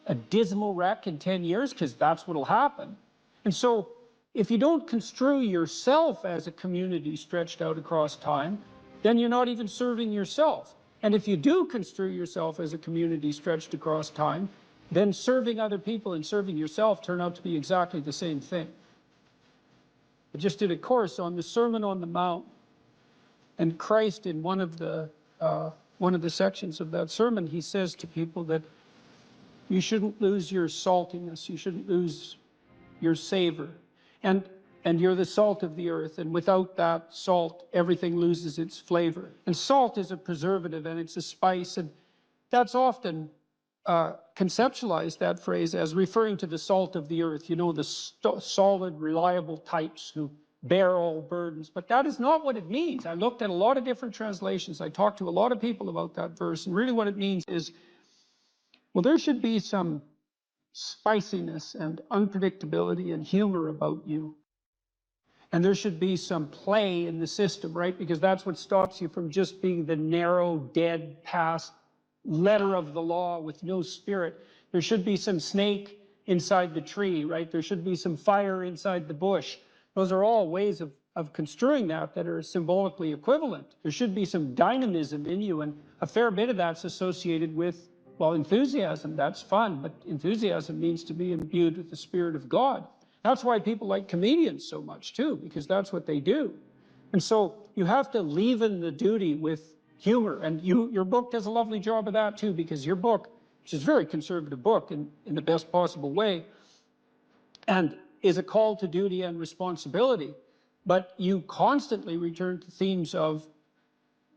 B: a dismal wreck in 10 years? Because that's what will happen. And so if you don't construe yourself as a community stretched out across time, then you're not even serving yourself. And if you do construe yourself as a community stretched across time, then serving other people and serving yourself turn out to be exactly the same thing. I just did a course on the Sermon on the Mount, and Christ, in one of the sections of that sermon, he says to people that you shouldn't lose your saltiness, you shouldn't lose your savor, and you're the salt of the earth, and without that salt, everything loses its flavor. And salt is a preservative, and it's a spice, and that's often conceptualized, that phrase, as referring to the salt of the earth, you know, the solid, reliable types who bear all burdens. But that is not what it means. I looked at a lot of different translations. I talked to a lot of people about that verse, and really what it means is, well, there should be some spiciness and unpredictability and humor about you. And there should be some play in the system, right? Because that's what stops you from just being the narrow, dead, past letter of the law with no spirit. There should be some snake inside the tree, right? There should be some fire inside the bush. Those are all ways of construing that are symbolically equivalent. There should be some dynamism in you, and a fair bit of that's associated with, well, enthusiasm. That's fun, but enthusiasm means to be imbued with the Spirit of God. That's why people like comedians so much too, because that's what they do. And so you have to leaven the duty with humor. And your book does a lovely job of that too, because your book, which is a very conservative book in the best possible way, and is a call to duty and responsibility, but you constantly return to themes of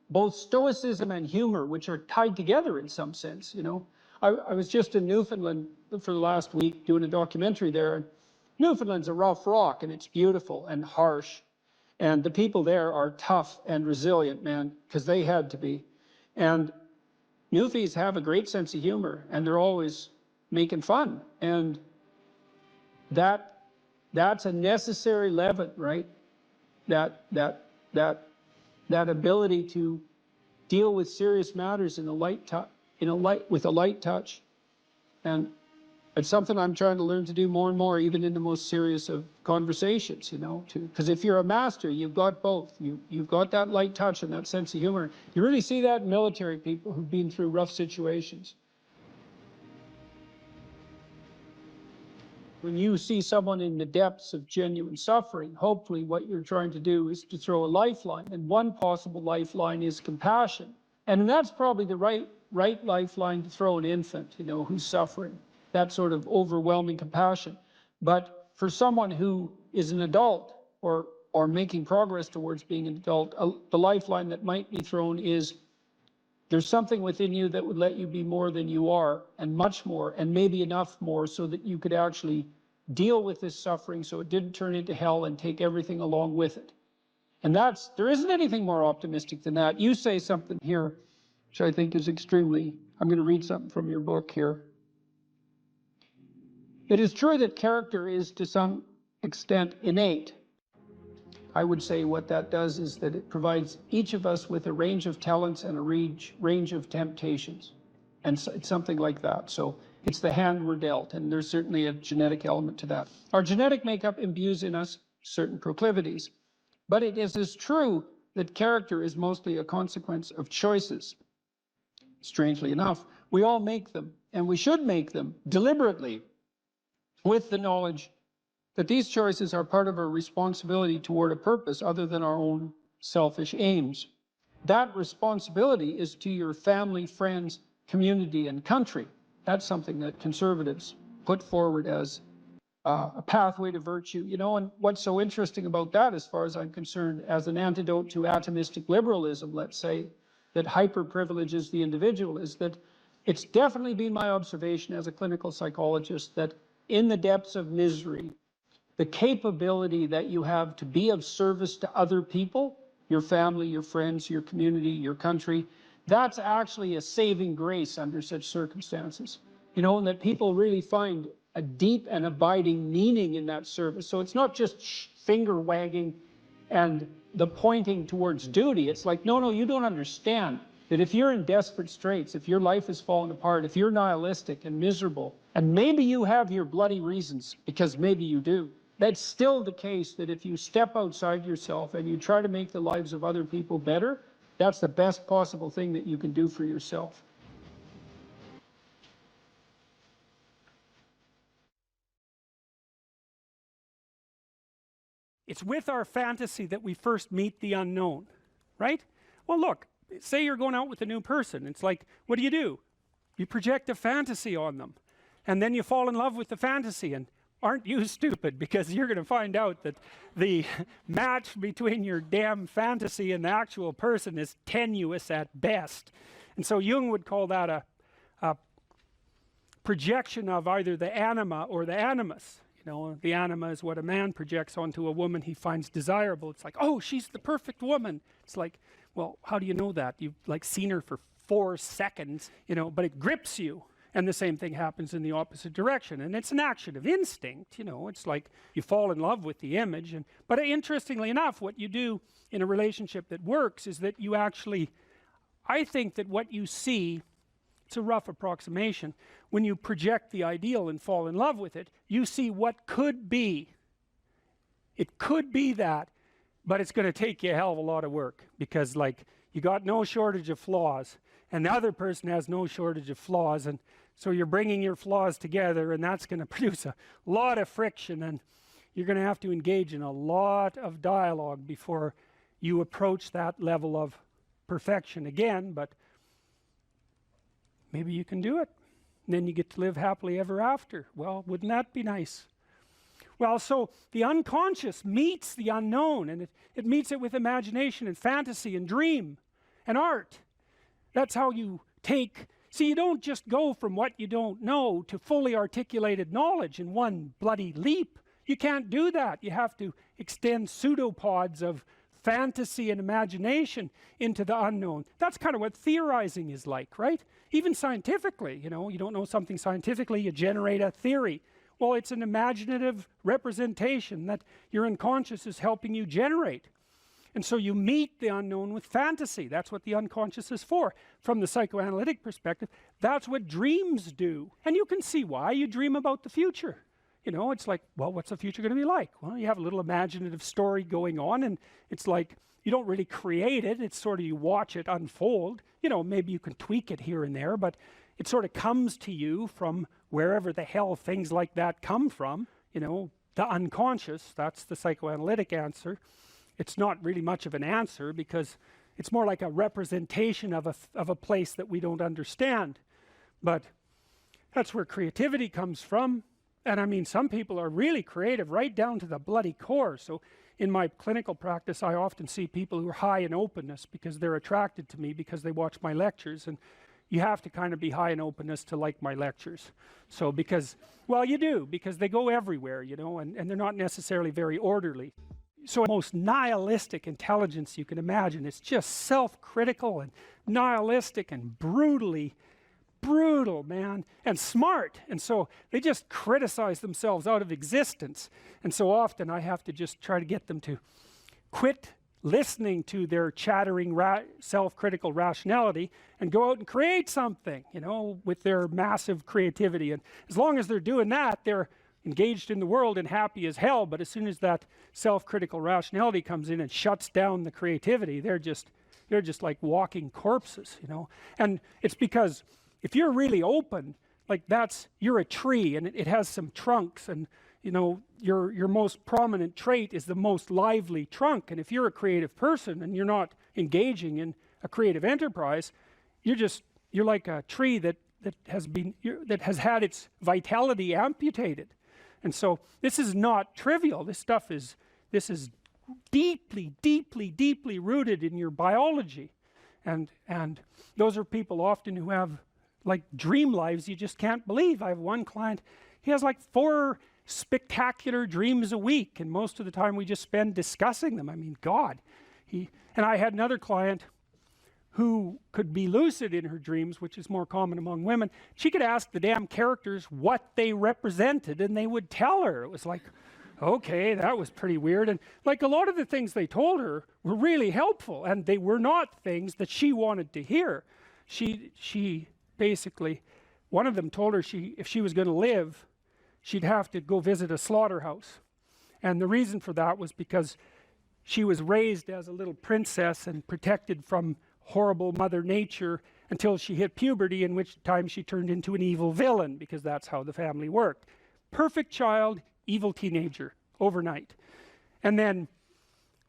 B: both stoicism and humor, which are tied together in some sense, you know. I was just in Newfoundland for the last week doing a documentary there, and Newfoundland's a rough rock, and it's beautiful and harsh, and the people there are tough and resilient, man, because they had to be. And Newfies have a great sense of humor, and they're always making fun, and that's a necessary leaven, right? That ability to deal with serious matters in a light with a light touch. And it's something I'm trying to learn to do more and more, even in the most serious of conversations, you know, because if you're a master, you've got both. You've got that light touch and that sense of humor. You really see that in military people who've been through rough situations. When you see someone in the depths of genuine suffering, hopefully what you're trying to do is to throw a lifeline. And one possible lifeline is compassion. And that's probably the right lifeline to throw an infant, you know, who's suffering. That sort of overwhelming compassion. But for someone who is an adult or making progress towards being an adult, the lifeline that might be thrown is there's something within you that would let you be more than you are, and much more, and maybe enough more so that you could actually deal with this suffering so it didn't turn into hell and take everything along with it. And there isn't anything more optimistic than that. You say something here, which I think is extremely, I'm going to read something from your book here. It is true that character is to some extent innate. I would say what that does is that it provides each of us with a range of talents and a range of temptations. And so it's something like that. So it's the hand we're dealt, and there's certainly a genetic element to that. Our genetic makeup imbues in us certain proclivities. But it is as true that character is mostly a consequence of choices. Strangely enough, we all make them, and we should make them deliberately with the knowledge that these choices are part of our responsibility toward a purpose other than our own selfish aims. That responsibility is to your family, friends, community, and country. That's something that conservatives put forward as a pathway to virtue, you know. And what's so interesting about that, as far as I'm concerned, as an antidote to atomistic liberalism, let's say, that hyper-privileges the individual, is that it's definitely been my observation as a clinical psychologist that in the depths of misery, the capability that you have to be of service to other people, your family, your friends, your community, your country, that's actually a saving grace under such circumstances. You know, and that people really find a deep and abiding meaning in that service. So it's not just finger wagging and the pointing towards duty. It's like, no, you don't understand that if you're in desperate straits, if your life is falling apart, if you're nihilistic and miserable, and maybe you have your bloody reasons, because maybe you do, that's still the case that if you step outside yourself and you try to make the lives of other people better, that's the best possible thing that you can do for yourself.
A: It's with our fantasy that we first meet the unknown, right? Well, look, say you're going out with a new person. It's like, what do? You project a fantasy on them, and then you fall in love with the fantasy. And aren't you stupid? Because you're going to find out that the match between your damn fantasy and the actual person is tenuous at best. And so Jung would call that a projection of either the anima or the animus. You know, the anima is what a man projects onto a woman he finds desirable. It's like, oh, she's the perfect woman. It's like, well, how do you know that? You've like seen her for 4 seconds, you know, but it grips you. And the same thing happens in the opposite direction. And it's an action of instinct, you know. It's like you fall in love with the image. But interestingly enough, what you do in a relationship that works is that you actually, I think that what you see, it's a rough approximation, when you project the ideal and fall in love with it, you see what could be. It could be that, but it's going to take you a hell of a lot of work, because like you got no shortage of flaws, and the other person has no shortage of flaws, and so you're bringing your flaws together, and that's going to produce a lot of friction. And you're going to have to engage in a lot of dialogue before you approach that level of perfection again, but maybe you can do it. And then you get to live happily ever after. Well, wouldn't that be nice? Well, so the unconscious meets the unknown, and it meets it with imagination and fantasy and dream and art. That's how you take, see, you don't just go from what you don't know to fully articulated knowledge in one bloody leap. You can't do that. You have to extend pseudopods of fantasy and imagination into the unknown. That's kind of what theorizing is like, right? Even scientifically, you know, you don't know something scientifically, you generate a theory. Well, it's an imaginative representation that your unconscious is helping you generate. And so you meet the unknown with fantasy. That's what the unconscious is for. From the psychoanalytic perspective, that's what dreams do. And you can see why. You dream about the future. You know, it's like, well, what's the future going to be like? Well, you have a little imaginative story going on, and it's like, you don't really create it. It's sort of, you watch it unfold. You know, maybe you can tweak it here and there, but it sort of comes to you from wherever the hell things like that come from. You know, the unconscious, that's the psychoanalytic answer. It's not really much of an answer because it's more like a representation of a place that we don't understand. But that's where creativity comes from. And I mean, some people are really creative right down to the bloody core. So in my clinical practice, I often see people who are high in openness because they're attracted to me because they watch my lectures. And you have to kind of be high in openness to like my lectures. So because, well, you do, because they go everywhere, you know, and they're not necessarily very orderly. So the most nihilistic intelligence you can imagine. It's just self-critical and nihilistic and brutally brutal, man, and smart. And so they just criticize themselves out of existence. And so often I have to just try to get them to quit listening to their chattering self-critical rationality and go out and create something, you know, with their massive creativity. And as long as they're doing that, they're engaged in the world and happy as hell. But as soon as that self-critical rationality comes in and shuts down the creativity, they're just like walking corpses, you know. And it's because if you're really open, like you're a tree and it has some trunks, and you know, your most prominent trait is the most lively trunk. And if you're a creative person and you're not engaging in a creative enterprise, you're like a tree that has had its vitality amputated. And so this is not trivial. This is deeply, deeply, deeply rooted in your biology. And those are people often who have like dream lives you just can't believe. I have one client, he has like 4 spectacular dreams a week, and most of the time we just spend discussing them. I mean, God. And I had another client who could be lucid in her dreams, which is more common among women. She could ask the damn characters what they represented, and they would tell her. It was like, okay, that was pretty weird. And like a lot of the things they told her were really helpful, and they were not things that she wanted to hear. She basically, one of them told her if she was going to live, she'd have to go visit a slaughterhouse. And the reason for that was because she was raised as a little princess and protected from horrible Mother Nature until she hit puberty, in which time she turned into an evil villain, because that's how the family worked. Perfect child, evil teenager, overnight. And then,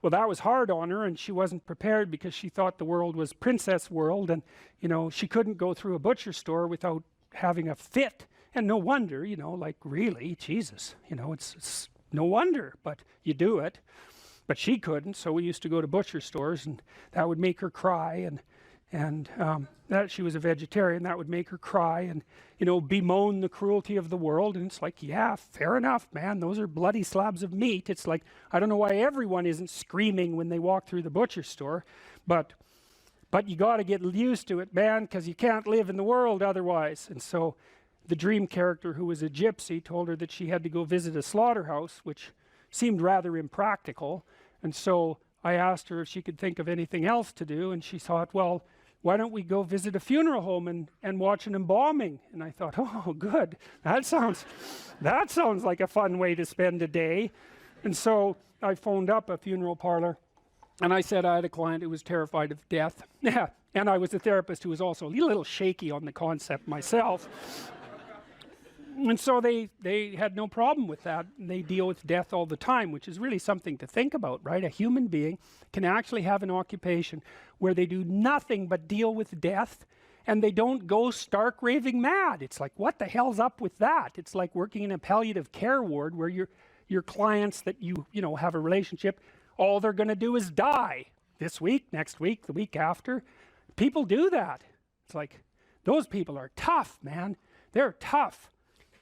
A: well, that was hard on her, and she wasn't prepared because she thought the world was princess world, and, you know, she couldn't go through a butcher store without having a fit. And no wonder, you know, like, really, Jesus, you know, it's no wonder, but you do it. But she couldn't, so we used to go to butcher stores, and that would make her cry, and that she was a vegetarian, that would make her cry, and, you know, bemoan the cruelty of the world. And it's like, yeah, fair enough, man, those are bloody slabs of meat. It's like, I don't know why everyone isn't screaming when they walk through the butcher store, but you got to get used to it, man, because you can't live in the world otherwise. And so the dream character, who was a gypsy, told her that she had to go visit a slaughterhouse, which seemed rather impractical. And so I asked her if she could think of anything else to do, and she thought, well, why don't we go visit a funeral home and watch an embalming? And I thought, oh, good, that sounds like a fun way to spend a day. And so I phoned up a funeral parlor, and I said I had a client who was terrified of death. Yeah, and I was a therapist who was also a little shaky on the concept myself. And so they had no problem with that. They deal with death all the time, which is really something to think about, right? A human being can actually have an occupation where they do nothing but deal with death, and they don't go stark raving mad. It's like, what the hell's up with that? It's like working in a palliative care ward where your clients that you know have a relationship, all they're going to do is die this week, next week, the week after. People do that. It's like, those people are tough, man. They're tough.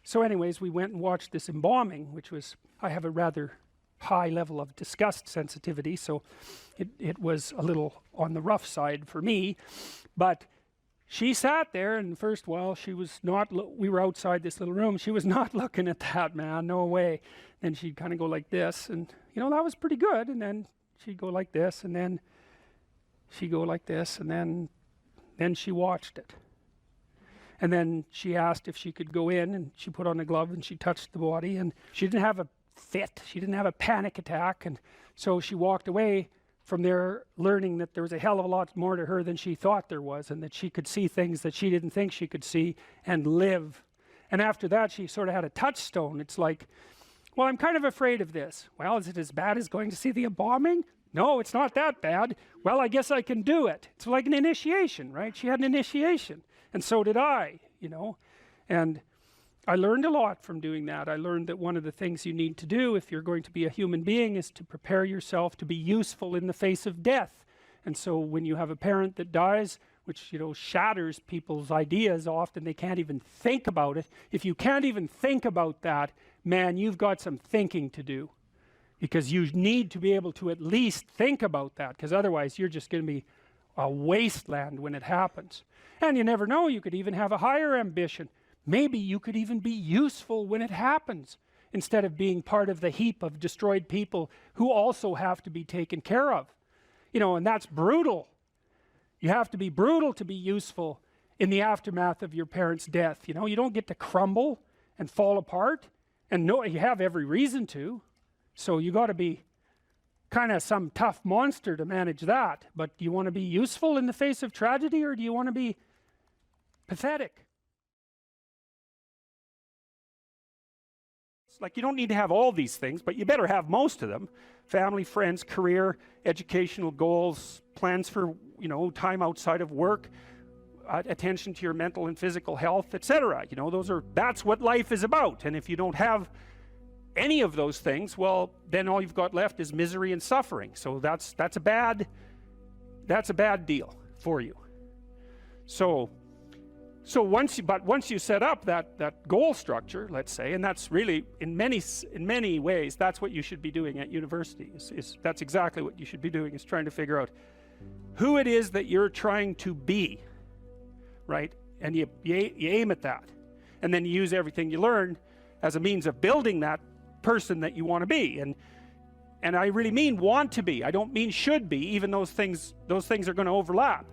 A: So anyways, we went and watched this embalming, which was, I have a rather high level of disgust sensitivity, so it was a little on the rough side for me. But she sat there, and first while she was not, we were outside this little room, she was not looking at that, man, no way. And she'd kind of go like this, and you know, that was pretty good. And then she'd go like this, and then she'd go like this, and then she watched it. And then she asked if she could go in, and she put on a glove and she touched the body, and she didn't have a fit, she didn't have a panic attack. And so she walked away from there learning that there was a hell of a lot more to her than she thought there was, and that she could see things that she didn't think she could see and live. And after that, she sort of had a touchstone. It's like, well, I'm kind of afraid of this. Well, is it as bad as going to see the embalming? No, it's not that bad. Well, I guess I can do it. It's like an initiation, right? She had an initiation. And so did I, you know. And I learned a lot from doing that. I learned that one of the things you need to do if you're going to be a human being is to prepare yourself to be useful in the face of death. And so when you have a parent that dies, which, you know, shatters people's ideas often, they can't even think about it. If you can't even think about that, man, you've got some thinking to do. Because you need to be able to at least think about that, because otherwise you're just going to be a wasteland when it happens. And you never know, you could even have a higher ambition. Maybe you could even be useful when it happens, instead of being part of the heap of destroyed people who also have to be taken care of. You know, and that's brutal. You have to be brutal to be useful in the aftermath of your parents' death. You know, you don't get to crumble and fall apart, and no, you have every reason to. So you got to be kind of some tough monster to manage that. But do you want to be useful in the face of tragedy, or do you want to be pathetic? It's like, you don't need to have all these things, but you better have most of them. Family, friends, career, educational goals, plans for, you know, time outside of work, attention to your mental and physical health, etc. You know, that's what life is about. And if you don't have any of those things, well, then all you've got left is misery and suffering. So that's a bad deal for you. So once you set up that goal structure, let's say, and that's really in many ways that's what you should be doing at university. That's exactly what you should be doing, is trying to figure out who it is that you're trying to be, right? And you aim at that, and then you use everything you learn as a means of building that person that you want to be. And I really mean want to be. I don't mean should be. Even those things are going to overlap.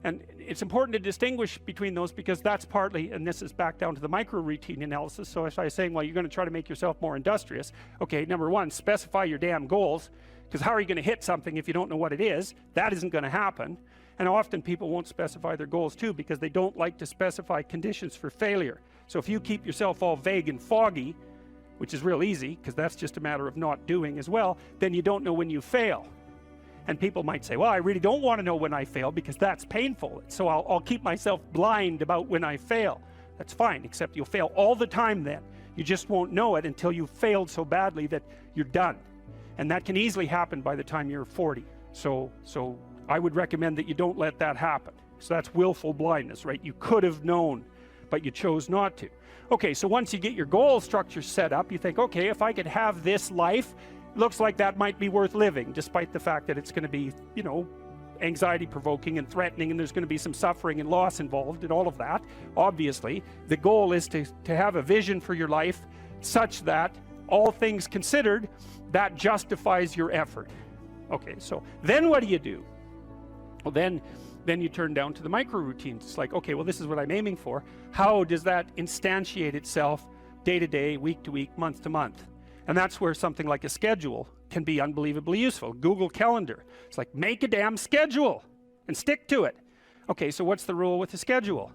A: And it's important to distinguish between those, because that's partly, and this is back down to the micro routine analysis. So as I was saying, well, you're going to try to make yourself more industrious. Okay, number one, specify your damn goals, because how are you going to hit something if you don't know what it is? That isn't going to happen. And often people won't specify their goals too, because they don't like to specify conditions for failure. So if you keep yourself all vague and foggy, which is real easy, because that's just a matter of not doing as well, then you don't know when you fail. And people might say, well, I really don't want to know when I fail, because that's painful, so I'll keep myself blind about when I fail. That's fine, except you'll fail all the time then. You just won't know it until you've failed so badly that you're done. And that can easily happen by the time you're 40. So I would recommend that you don't let that happen. So that's willful blindness, right? You could have known, but you chose not to. Okay, so once you get your goal structure set up, you think, okay, if I could have this life, looks like that might be worth living, despite the fact that it's going to be, you know, anxiety provoking and threatening, and there's going to be some suffering and loss involved and all of that. Obviously, the goal is to have a vision for your life such that, all things considered, that justifies your effort. Okay, so then what do you do? Well, then you turn down to the micro routines. It's like, okay, well, this is what I'm aiming for. How does that instantiate itself day to day, week to week, month to month? And that's where something like a schedule can be unbelievably useful. Google Calendar. It's like, make a damn schedule and stick to it. Okay, so what's the rule with the schedule?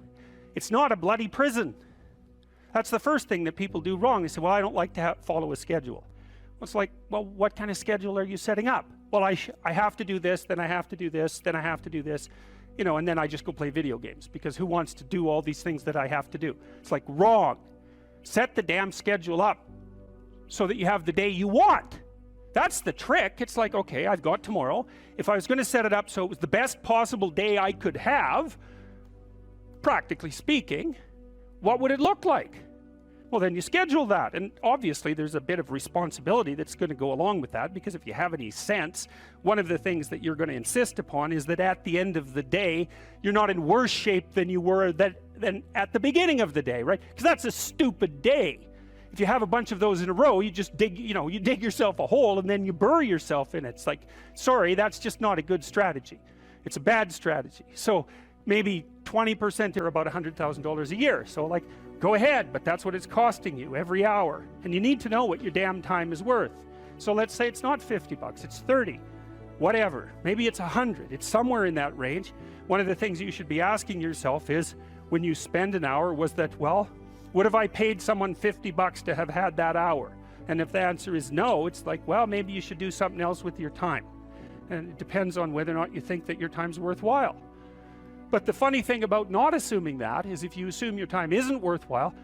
A: It's not a bloody prison. That's the first thing that people do wrong. They say, well, I don't like to follow a schedule. Well, it's like, well, what kind of schedule are you setting up? Well, I have to do this, then I have to do this, then I have to do this, you know, and then I just go play video games, because who wants to do all these things that I have to do? It's like, wrong. Set the damn schedule up so that you have the day you want. That's the trick. It's like, okay, I've got tomorrow. If I was going to set it up so it was the best possible day I could have, practically speaking, what would it look like? Well, then you schedule that, and obviously there's a bit of responsibility that's going to go along with that, because if you have any sense, one of the things that you're going to insist upon is that at the end of the day, you're not in worse shape than you were than at the beginning of the day, right? Because that's a stupid day. If you have a bunch of those in a row, you just dig, you know, you dig yourself a hole and then you bury yourself in it. It's like, sorry, that's just not a good strategy. It's a bad strategy. So maybe 20% are about $100,000 a year. So like, go ahead, but that's what it's costing you every hour. And you need to know what your damn time is worth. So let's say it's not 50 bucks, it's 30, whatever. Maybe it's 100, it's somewhere in that range. One of the things you should be asking yourself is, when you spend an hour, was that, well, what if I paid someone 50 bucks to have had that hour? And if the answer is no, it's like, well, maybe you should do something else with your time. And it depends on whether or not you think that your time's worthwhile. But the funny thing about not assuming that is, if you assume your time isn't worthwhile,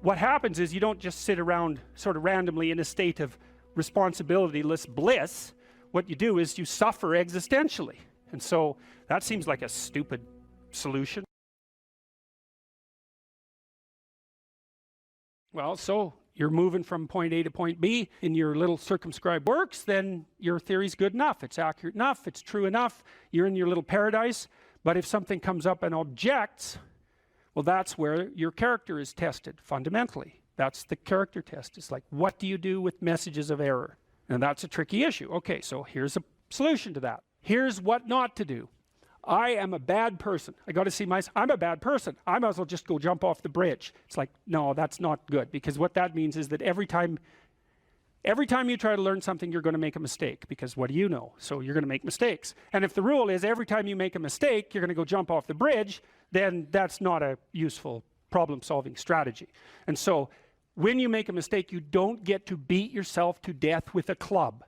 A: what happens is you don't just sit around sort of randomly in a state of responsibility-less bliss. What you do is you suffer existentially. And so that seems like a stupid solution. Well, so you're moving from point A to point B in your little circumscribed works, then your theory's good enough. It's accurate enough. It's true enough. You're in your little paradise. But if something comes up and objects, well, that's where your character is tested fundamentally. That's the character test. It's like, what do you do with messages of error? And that's a tricky issue. Okay, so here's a solution to that. Here's what not to do. I am a bad person. I got to see myself. I'm a bad person. I might as well just go jump off the bridge. It's like, no, that's not good, because what that means is that every time you try to learn something, you're going to make a mistake, because what do you know? So you're going to make mistakes. And if the rule is every time you make a mistake, you're going to go jump off the bridge, then that's not a useful problem-solving strategy. And so when you make a mistake, you don't get to beat yourself to death with a club.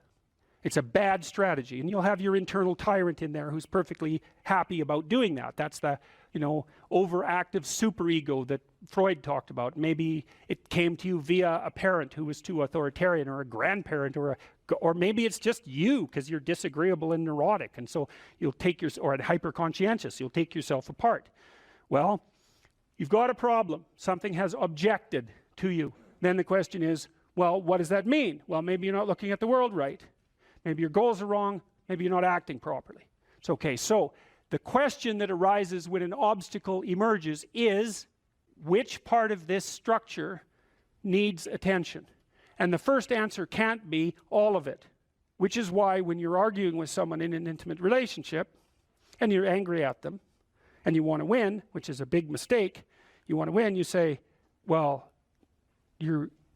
A: It's a bad strategy, and you'll have your internal tyrant in there who's perfectly happy about doing that. That's the, you know, overactive superego that Freud talked about. Maybe it came to you via a parent who was too authoritarian, or a grandparent, or maybe it's just you because you're disagreeable and neurotic, and so you'll take your, or hyper-conscientious, you'll take yourself apart. Well, you've got a problem. Something has objected to you. Then the question is, well, what does that mean? Well, maybe you're not looking at the world right. Maybe your goals are wrong. Maybe you're not acting properly. It's okay. So the question that arises when an obstacle emerges is, which part of this structure needs attention? And the first answer can't be all of it, which is why when you're arguing with someone in an intimate relationship and you're angry at them and you want to win, which is a big mistake, you want to win, you say, well,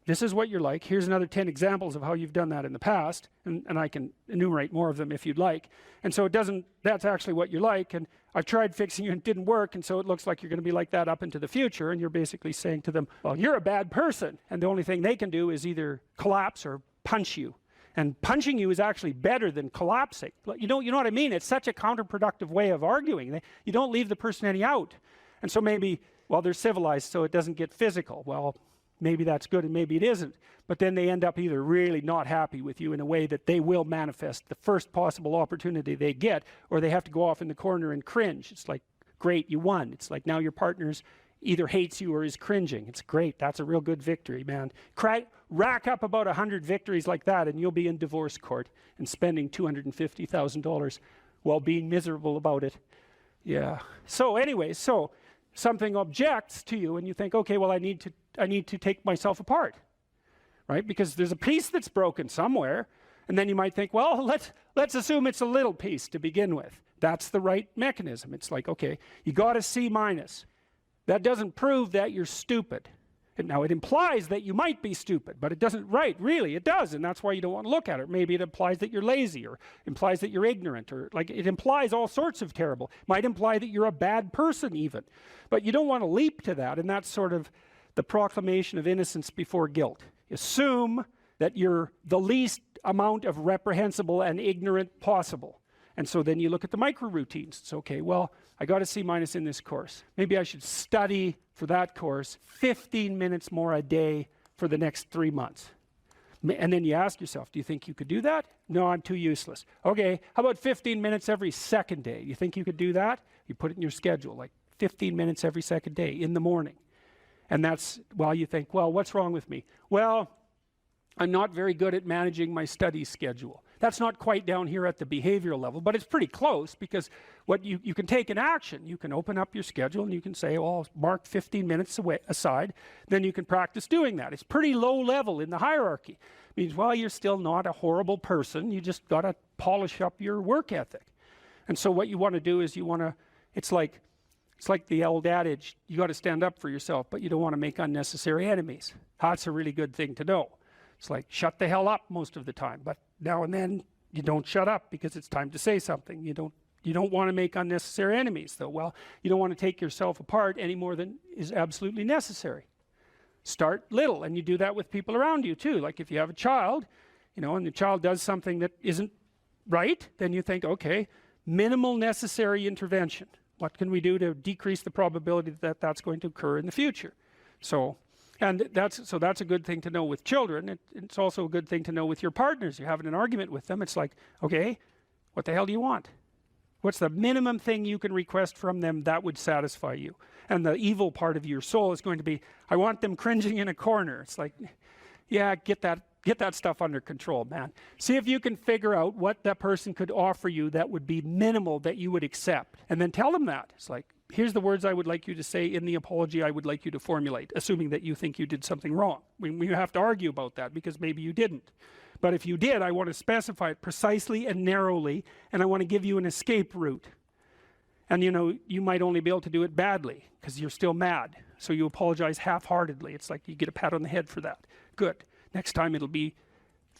A: this is what you're like. Here's another 10 examples of how you've done that in the past, and I can enumerate more of them if you'd like. And so that's actually what you're like, and I've tried fixing you and it didn't work, and so it looks like you're going to be like that up into the future. And you're basically saying to them, well, you're a bad person, and the only thing they can do is either collapse or punch you. And punching you is actually better than collapsing. You know what I mean? It's such a counterproductive way of arguing. You don't leave the person any out. And so maybe, well, they're civilized, so it doesn't get physical. Well, maybe that's good and maybe it isn't. But then they end up either really not happy with you in a way that they will manifest the first possible opportunity they get, or they have to go off in the corner and cringe. It's like, great, you won. It's like now your partner's either hates you or is cringing. It's great. That's a real good victory, man. Rack up about 100 victories like that and you'll be in divorce court and spending $250,000 while being miserable about it. Yeah. So anyway, so something objects to you and you think, okay, well, I need to take myself apart, right? Because there's a piece that's broken somewhere. And then you might think, well, let's assume it's a little piece to begin with. That's the right mechanism. It's like, okay, you got a C-. That doesn't prove that you're stupid. Now, it implies that you might be stupid, but it doesn't, right, really, it does, and that's why you don't want to look at it. Maybe it implies that you're lazy, or implies that you're ignorant, or like it implies all sorts of terrible. Might imply that you're a bad person even. But you don't want to leap to that, and that's sort of the proclamation of innocence before guilt. Assume that you're the least amount of reprehensible and ignorant possible. And so then you look at the micro routines. It's okay, well, I got a C- in this course. Maybe I should study for that course 15 minutes more a day for the next 3 months. And then you ask yourself, do you think you could do that? No, I'm too useless. Okay, how about 15 minutes every second day? You think you could do that? You put it in your schedule, like 15 minutes every second day in the morning. And that's, well, you think, well, what's wrong with me? Well, I'm not very good at managing my study schedule. That's not quite down here at the behavioral level, but it's pretty close, because what you can take an action. You can open up your schedule and you can say, oh, I'll mark 15 minutes aside. Then you can practice doing that. It's pretty low level in the hierarchy. It means, well, you're still not a horrible person. You just got to polish up your work ethic. And so what you want to do is it's like the old adage, you got to stand up for yourself, but you don't want to make unnecessary enemies. That's a really good thing to know. It's like, shut the hell up most of the time, but now and then you don't shut up because it's time to say something. You don't want to make unnecessary enemies, though. Well, you don't want to take yourself apart any more than is absolutely necessary. Start little, and you do that with people around you too. Like if you have a child, and the child does something that isn't right, then you think, okay, minimal necessary intervention. What can we do to decrease the probability that that's going to occur in the future? So that's a good thing to know with children. It's also a good thing to know with your partners. You're having an argument with them. It's like, okay, what the hell do you want? What's the minimum thing you can request from them that would satisfy you? And the evil part of your soul is going to be, I want them cringing in a corner. It's like, yeah, get that stuff under control, man. See if you can figure out what that person could offer you that would be minimal that you would accept. And then tell them that. It's like, here's the words I would like you to say in the apology I would like you to formulate, assuming that you think you did something wrong. We have to argue about that, because maybe you didn't. But if you did, I want to specify it precisely and narrowly, and I want to give you an escape route. And you might only be able to do it badly, because you're still mad. So you apologize half-heartedly. It's like you get a pat on the head for that. Good. Next time it'll be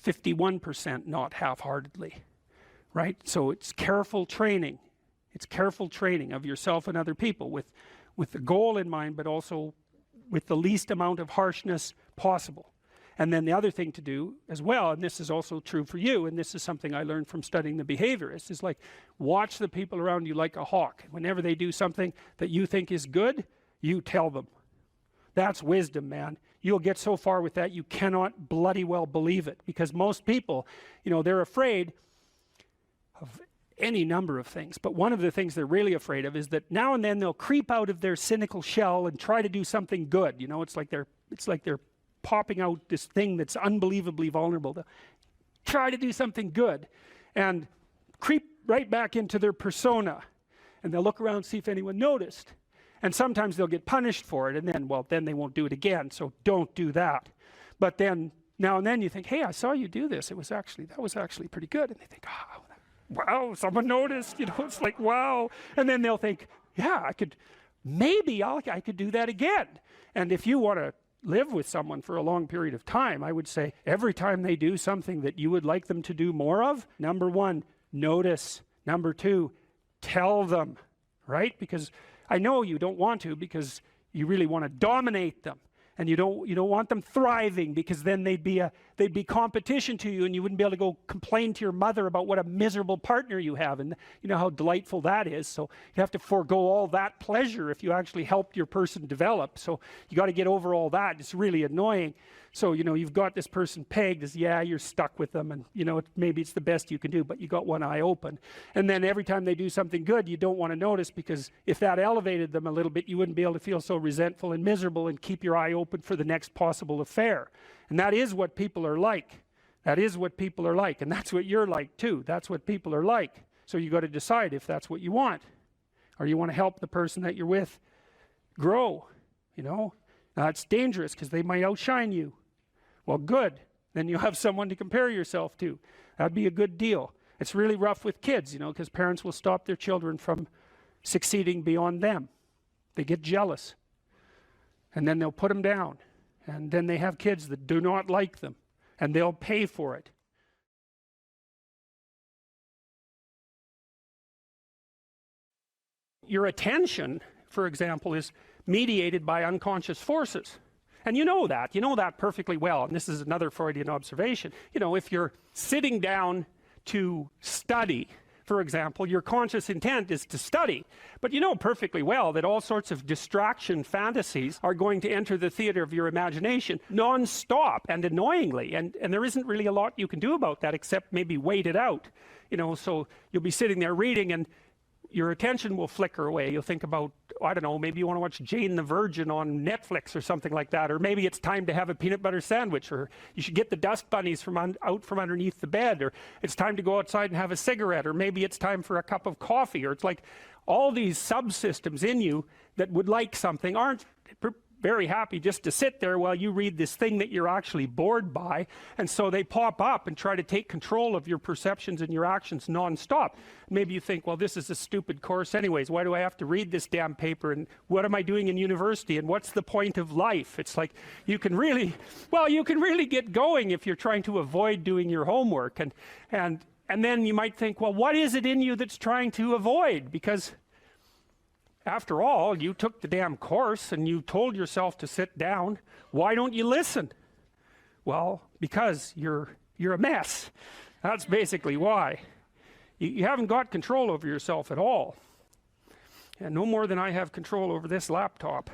A: 51%, not half-heartedly. Right? So it's careful training. It's careful training of yourself and other people with the goal in mind, but also with the least amount of harshness possible. And then the other thing to do as well, and this is also true for you, and this is something I learned from studying the behaviorists, is like, watch the people around you like a hawk. Whenever they do something that you think is good, you tell them. That's wisdom, man. You'll get so far with that, you cannot bloody well believe it. Because most people, they're afraid of any number of things, but one of the things they're really afraid of is that now and then they'll creep out of their cynical shell and try to do something good. It's like they're popping out this thing that's unbelievably vulnerable. They'll try to do something good and creep right back into their persona, and they'll look around, see if anyone noticed, and sometimes they'll get punished for it, and then they won't do it again. So don't do that. But then now and then you think, hey, I saw you do this, that was actually pretty good, and they think, oh, wow, someone noticed. It's like, wow. And then they'll think, yeah, I could do that again. And if you want to live with someone for a long period of time, I would say every time they do something that you would like them to do more of, number one, notice. Number two, tell them, right? Because I know you don't want to, because you really want to dominate them. And you don't want them thriving, because then they'd be competition to you, and you wouldn't be able to go complain to your mother about what a miserable partner you have, and you know how delightful that is. So you have to forego all that pleasure if you actually helped your person develop. So you got to get over all that. It's really annoying. So you've got this person pegged as, yeah, you're stuck with them, and maybe it's the best you can do, but you got one eye open. And then every time they do something good, you don't want to notice, because if that elevated them a little bit, you wouldn't be able to feel so resentful and miserable and keep your eye open for the next possible affair. And that is what people are like. That is what people are like, and that's what you're like too. That's what people are like. So you got to decide if that's what you want, or you want to help the person that you're with grow. Now it's dangerous, because they might outshine you. Well, good. Then you have someone to compare yourself to. That'd be a good deal. It's really rough with kids, because parents will stop their children from succeeding beyond them. They get jealous, and then they'll put them down, and then they have kids that do not like them, and they'll pay for it. Your attention, for example, is mediated by unconscious forces. And you know that perfectly well. And this is another Freudian observation. You know, if you're sitting down to study, for example, your conscious intent is to study, but you know perfectly well that all sorts of distraction fantasies are going to enter the theater of your imagination non-stop and annoyingly, and there isn't really a lot you can do about that except maybe wait it out. You know, so you'll be sitting there reading and your attention will flicker away. You'll think about, I don't know, maybe you want to watch Jane the Virgin on Netflix or something like that, or maybe it's time to have a peanut butter sandwich, or you should get the dust bunnies out from underneath the bed, or it's time to go outside and have a cigarette, or maybe it's time for a cup of coffee, or it's like all these subsystems in you that would like something aren't very happy just to sit there while you read this thing that you're actually bored by, and so they pop up and try to take control of your perceptions and your actions non-stop. Maybe you think, well, this is a stupid course anyways, why do I have to read this damn paper, and what am I doing in university, and what's the point of life? It's like you can really get going if you're trying to avoid doing your homework, and then you might think, well, what is it in you that's trying to avoid? Because after all, you took the damn course and you told yourself to sit down. Why don't you listen? Well, because you're a mess. That's basically why. You haven't got control over yourself at all. And no more than I have control over this laptop.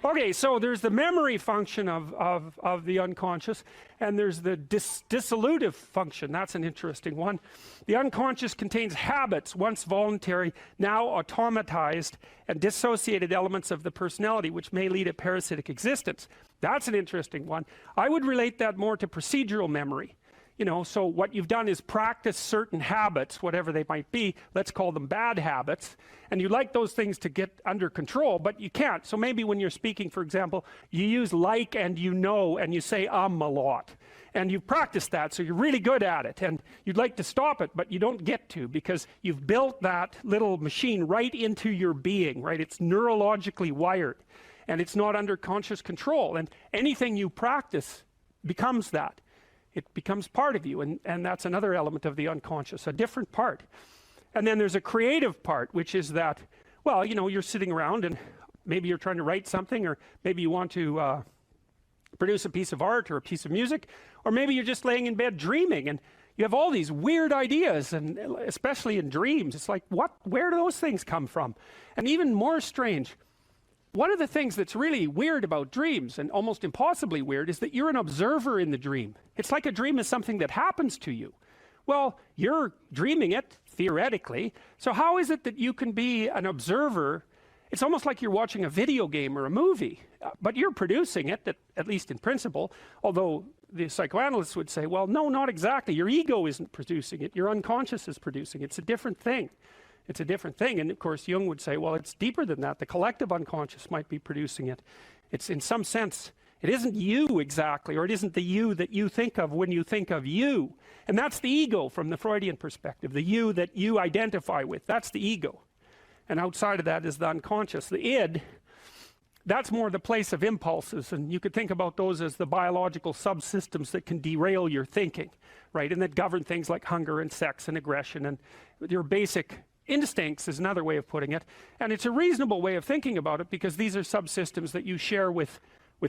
A: Okay, so there's the memory function of the unconscious, and there's the dissolutive function. That's an interesting one. The unconscious contains habits, once voluntary, now automatized, and dissociated elements of the personality, which may lead a parasitic existence. That's an interesting one. I would relate that more to procedural memory. You know, so what you've done is practice certain habits, whatever they might be, let's call them bad habits, and you like those things to get under control, but you can't. So maybe when you're speaking, for example, you use like and you know, and you say a lot, and you've practiced that, so you're really good at it, and you'd like to stop it, but you don't get to, because you've built that little machine right into your being, right? It's neurologically wired, and it's not under conscious control, and anything you practice becomes that. It becomes part of you, and that's another element of the unconscious, a different part. And then there's a creative part, which is that, well, you know, you're sitting around and maybe you're trying to write something, or maybe you want to produce a piece of art or a piece of music, or maybe you're just laying in bed dreaming and you have all these weird ideas, and especially in dreams, it's like, where do those things come from? And even more strange, one of the things that's really weird about dreams, and almost impossibly weird, is that you're an observer in the dream. It's like a dream is something that happens to you. Well, you're dreaming it, theoretically, so how is it that you can be an observer? It's almost like you're watching a video game or a movie, but you're producing it, at least in principle, although the psychoanalysts would say, well, no, not exactly. Your ego isn't producing it, your unconscious is producing it. It's a different thing. It's a different thing, and of course Jung would say, well, it's deeper than that. The collective unconscious might be producing it. It's, in some sense, it isn't you exactly, or it isn't the you that you think of when you think of you. And that's the ego from the Freudian perspective, the you that you identify with. That's the ego. And outside of that is the unconscious. The id, that's more the place of impulses, and you could think about those as the biological subsystems that can derail your thinking, right? And that govern things like hunger and sex and aggression and your basic instincts is another way of putting it. And it's a reasonable way of thinking about it, because these are subsystems that you share with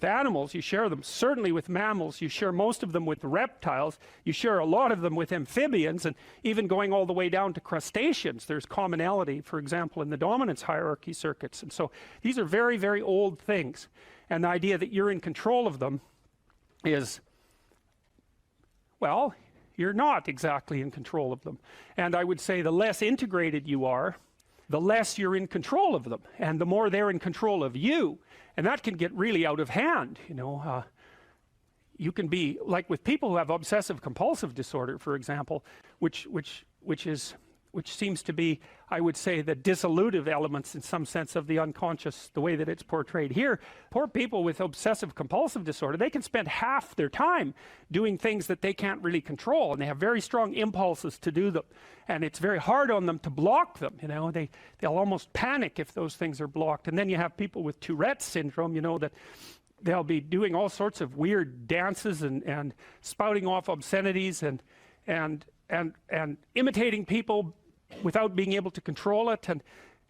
A: animals. You share them certainly with mammals, you share most of them with reptiles, you share a lot of them with amphibians, and even going all the way down to crustaceans there's commonality, for example, in the dominance hierarchy circuits. And so these are very, very old things, and the idea that you're in control of them is, well, you're not exactly in control of them. And I would say the less integrated you are, the less you're in control of them, and the more they're in control of you. And that can get really out of hand, you know. You can be like with people who have obsessive compulsive disorder, for example, which seems to be, I would say, the dissolutive elements in some sense of the unconscious, the way that it's portrayed here. Poor people with obsessive compulsive disorder, they can spend half their time doing things that they can't really control, and they have very strong impulses to do them, and it's very hard on them to block them, you know. They'll almost panic if those things are blocked. And then you have people with Tourette's syndrome, you know, that they'll be doing all sorts of weird dances and spouting off obscenities and imitating people without being able to control it,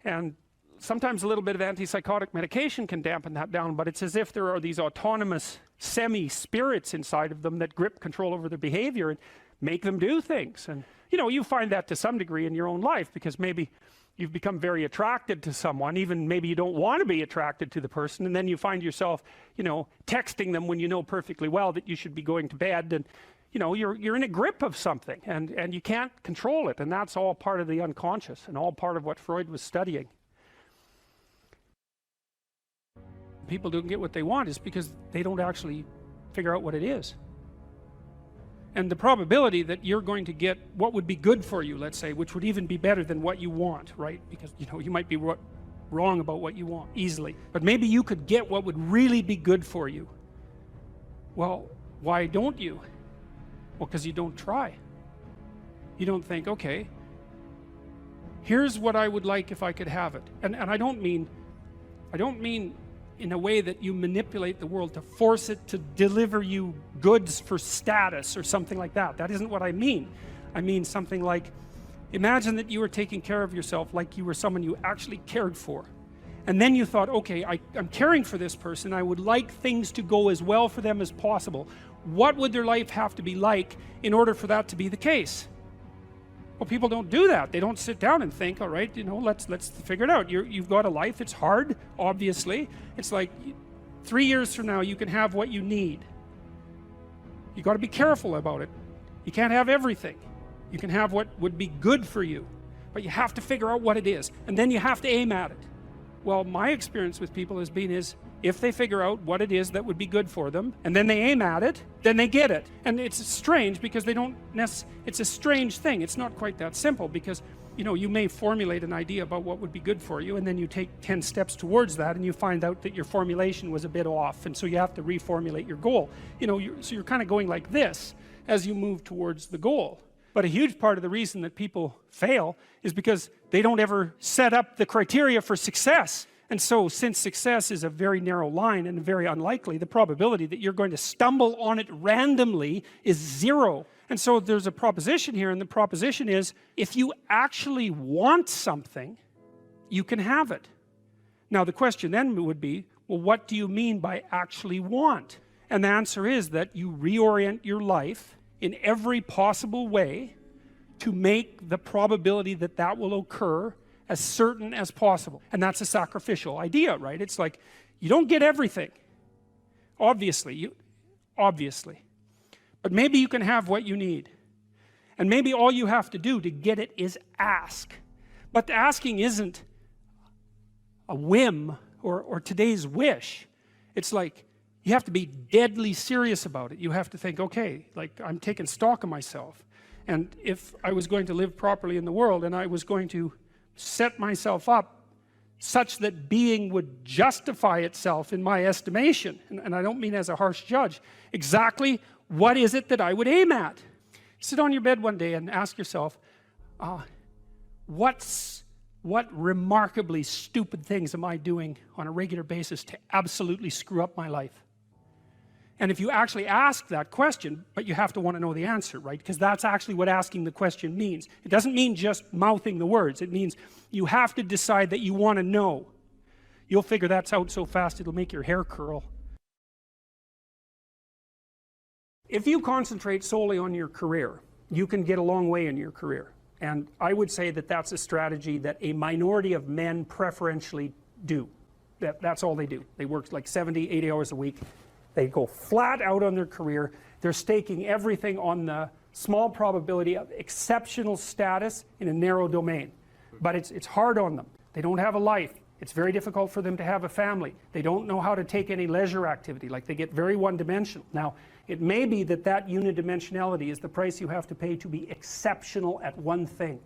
A: and sometimes a little bit of antipsychotic medication can dampen that down, but it's as if there are these autonomous semi-spirits inside of them that grip control over their behavior and make them do things. And you know, you find that to some degree in your own life, because maybe you've become very attracted to someone, even maybe you don't want to be attracted to the person, and then you find yourself, you know, texting them when you know perfectly well that you should be going to bed, and you know, you're in a grip of something, and you can't control it, and that's all part of the unconscious and all part of what Freud was studying. People don't get what they want is because they don't actually figure out what it is. And the probability that you're going to get what would be good for you, let's say, which would even be better than what you want, right? Because, you know, you might be wrong about what you want easily, but maybe you could get what would really be good for you. Well, why don't you? Well, because you don't try. You don't think, okay, here's what I would like if I could have it. And I don't mean in a way that you manipulate the world to force it to deliver you goods for status or something like that. That isn't what I mean. I mean something like, imagine that you were taking care of yourself like you were someone you actually cared for. And then you thought, okay, I'm caring for this person. I would like things to go as well for them as possible. What would their life have to be like in order for that to be the case? Well, people don't do that. They don't sit down and think, all right, you know, let's figure it out. You've got a life. It's hard, obviously. It's like 3 years from now, you can have what you need. You got to be careful about it. You can't have everything. You can have what would be good for you, but you have to figure out what it is, and then you have to aim at it. Well, my experience with people has been if they figure out what it is that would be good for them, and then they aim at it, then they get it. And it's strange because it's a strange thing. It's not quite that simple, because, you know, you may formulate an idea about what would be good for you, and then you take 10 steps towards that, and you find out that your formulation was a bit off, and so you have to reformulate your goal. You know, so you're kind of going like this as you move towards the goal. But a huge part of the reason that people fail is because they don't ever set up the criteria for success. And so, since success is a very narrow line and very unlikely, the probability that you're going to stumble on it randomly is 0. And so there's a proposition here, and the proposition is, if you actually want something, you can have it. Now the question then would be, well, what do you mean by actually want? And the answer is that you reorient your life in every possible way to make the probability that that will occur as certain as possible. And that's a sacrificial idea, right? It's like, you don't get everything, obviously, but maybe you can have what you need, and maybe all you have to do to get it is ask. But the asking isn't a whim or today's wish. It's like, you have to be deadly serious about it. You have to think, okay, like, I'm taking stock of myself, and if I was going to live properly in the world, and I was going to set myself up such that being would justify itself in my estimation, and I don't mean as a harsh judge, exactly what is it that I would aim at? Sit on your bed one day and ask yourself, what remarkably stupid things am I doing on a regular basis to absolutely screw up my life? And if you actually ask that question, but you have to want to know the answer, right? Because that's actually what asking the question means. It doesn't mean just mouthing the words. It means you have to decide that you want to know. You'll figure that out so fast it'll make your hair curl. If you concentrate solely on your career, you can get a long way in your career. And I would say that that's a strategy that a minority of men preferentially do. That's all they do. They work like 70, 80 hours a week. They go flat out on their career. They're staking everything on the small probability of exceptional status in a narrow domain. But it's hard on them. They don't have a life. It's very difficult for them to have a family. They don't know how to take any leisure activity. Like, they get very one-dimensional. Now, it may be that that unidimensionality is the price you have to pay to be exceptional at one thing,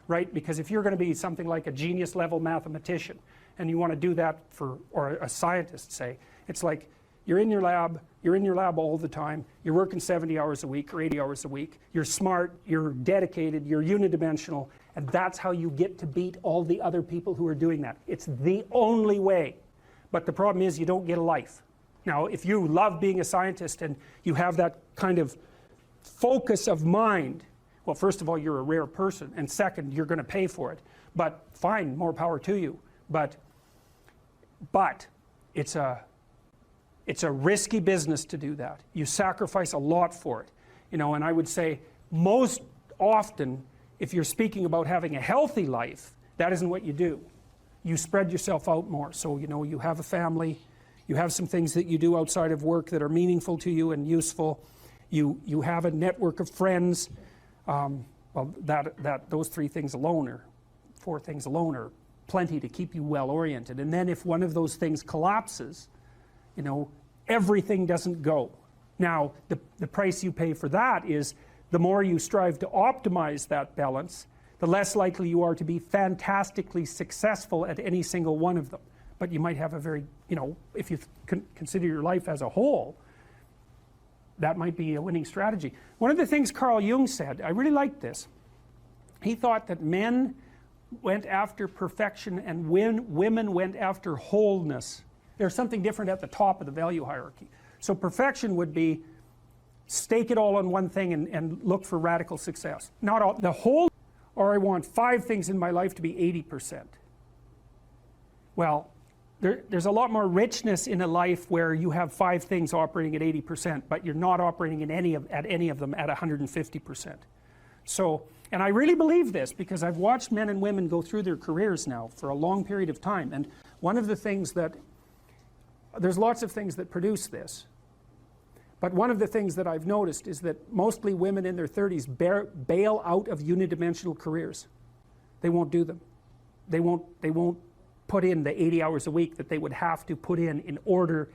A: right? Because if you're going to be something like a genius-level mathematician, and you want to do that or a scientist, say, it's like, you're in your lab all the time, you're working 70 hours a week or 80 hours a week, you're smart, you're dedicated, you're unidimensional, and that's how you get to beat all the other people who are doing that. It's the only way. But the problem is, you don't get a life. Now, if you love being a scientist and you have that kind of focus of mind, well, first of all, you're a rare person, and second, you're going to pay for it. But fine, more power to you. but it's a risky business to do that. You sacrifice a lot for it, you know. And I would say most often, if you're speaking about having a healthy life, that isn't what you do. You spread yourself out more. So, you know, you have a family, you have some things that you do outside of work that are meaningful to you and useful. You have a network of friends. Well, those 3 things alone, or 4 things alone, are plenty to keep you well oriented. And then if one of those things collapses, you know, everything doesn't go. Now, the price you pay for that is the more you strive to optimize that balance, the less likely you are to be fantastically successful at any single one of them. But you might have a very, you know, if you consider your life as a whole, that might be a winning strategy. One of the things Carl Jung said, I really liked this. He thought that men went after perfection and women went after wholeness. There's something different at the top of the value hierarchy. So perfection would be stake it all on one thing and look for radical success. Not all, the whole, or I want 5 things in my life to be 80%. Well, there's a lot more richness in a life where you have 5 things operating at 80%, but you're not operating at any of them at 150%. So, and I really believe this because I've watched men and women go through their careers now for a long period of time, and one of the things that, there's lots of things that produce this, but one of the things that I've noticed is that mostly women in their 30s bail out of unidimensional careers. They won't do them. They won't put in the 80 hours a week that they would have to put in order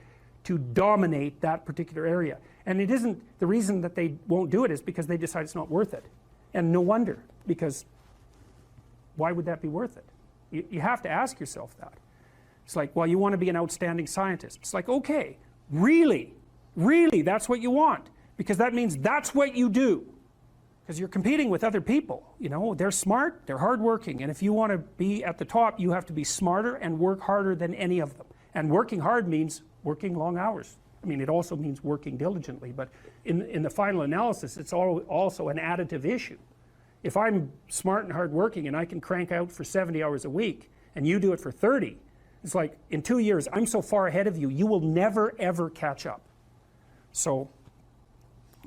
A: to dominate that particular area. And it isn't, the reason that they won't do it is because they decide it's not worth it. And no wonder, because why would that be worth it? You have to ask yourself that. It's like, well, you want to be an outstanding scientist. It's like, okay, really, that's what you want, because that means that's what you do. Because you're competing with other people, you know, they're smart, they're hardworking, and if you want to be at the top, you have to be smarter and work harder than any of them. And working hard means working long hours. I mean, it also means working diligently, but in the final analysis, it's also an additive issue. If I'm smart and hardworking and I can crank out for 70 hours a week, and you do it for 30, it's like, in 2 years, I'm so far ahead of you, you will never, ever catch up. So,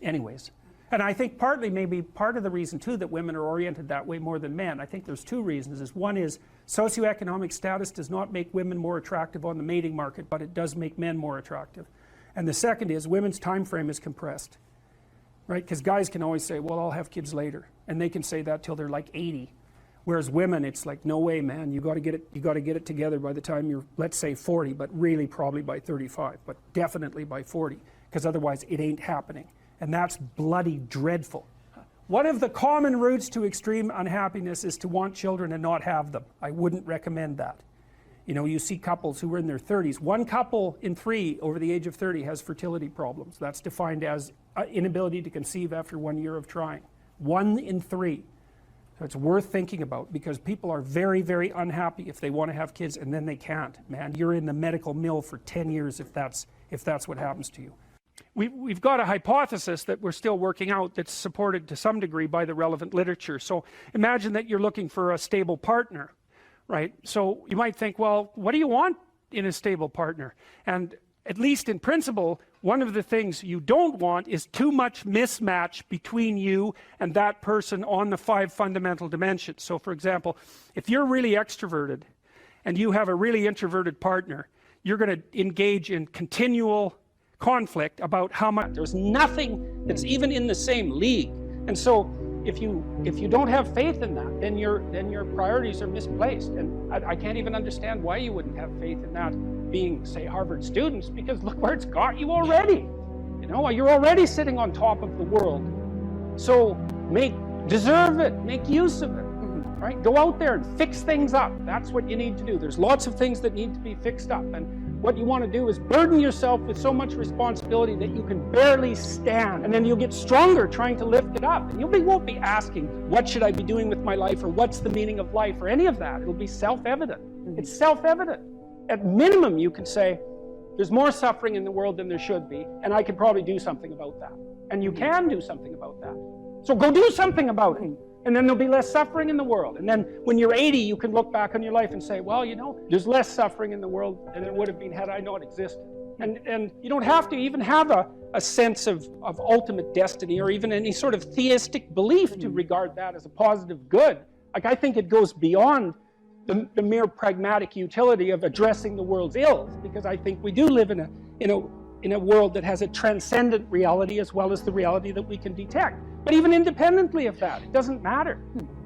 A: anyways. And I think partly, maybe part of the reason too that women are oriented that way more than men, I think there's 2 reasons. One is socioeconomic status does not make women more attractive on the mating market, but it does make men more attractive. And the second is women's time frame is compressed, right? Because guys can always say, well, I'll have kids later, and they can say that till they're like 80. Whereas women, it's like, no way, man, you got to get it together by the time you're, let's say 40, but really probably by 35, but definitely by 40, because otherwise it ain't happening. And that's bloody dreadful. One of the common routes to extreme unhappiness is to want children and not have them. I wouldn't recommend that. You know, you see couples who are in their 30s. 1 couple in 3 over the age of 30 has fertility problems. That's defined as inability to conceive after 1 year of trying. 1 in 3. So it's worth thinking about, because people are very, very unhappy if they want to have kids and then they can't. Man, you're in the medical mill for 10 years if that's what happens to you. We've got a hypothesis that we're still working out that's supported to some degree by the relevant literature. So imagine that you're looking for a stable partner, right? So you might think, well, what do you want in a stable partner? And at least in principle, one of the things you don't want is too much mismatch between you and that person on the 5 fundamental dimensions. So for example, if you're really extroverted and you have a really introverted partner, you're going to engage in continual conflict about how much. There's nothing that's even in the same league. And so if you don't have faith in that, then your priorities are misplaced. And I can't even understand why you wouldn't have faith in that being, say, Harvard students, because look where it's got you already. You know, you're already sitting on top of the world. So deserve it, make use of it, right? Go out there and fix things up. That's what you need to do. There's lots of things that need to be fixed up. And what you want to do is burden yourself with so much responsibility that you can barely stand. And then you'll get stronger trying to lift it up. And you won't be asking, what should I be doing with my life, or what's the meaning of life, or any of that. It'll be self-evident. It's self-evident. At minimum, you could say, there's more suffering in the world than there should be, and I could probably do something about that. And you can do something about that. So go do something about it. And then there'll be less suffering in the world. And then when you're 80, you can look back on your life and say, well, you know, there's less suffering in the world than there would have been had I not existed. And you don't have to even have a sense of ultimate destiny or even any sort of theistic belief to regard that as a positive good. Like, I think it goes beyond the mere pragmatic utility of addressing the world's ills, because I think we do live in a world that has a transcendent reality as well as the reality that we can detect. But even independently of that, it doesn't matter.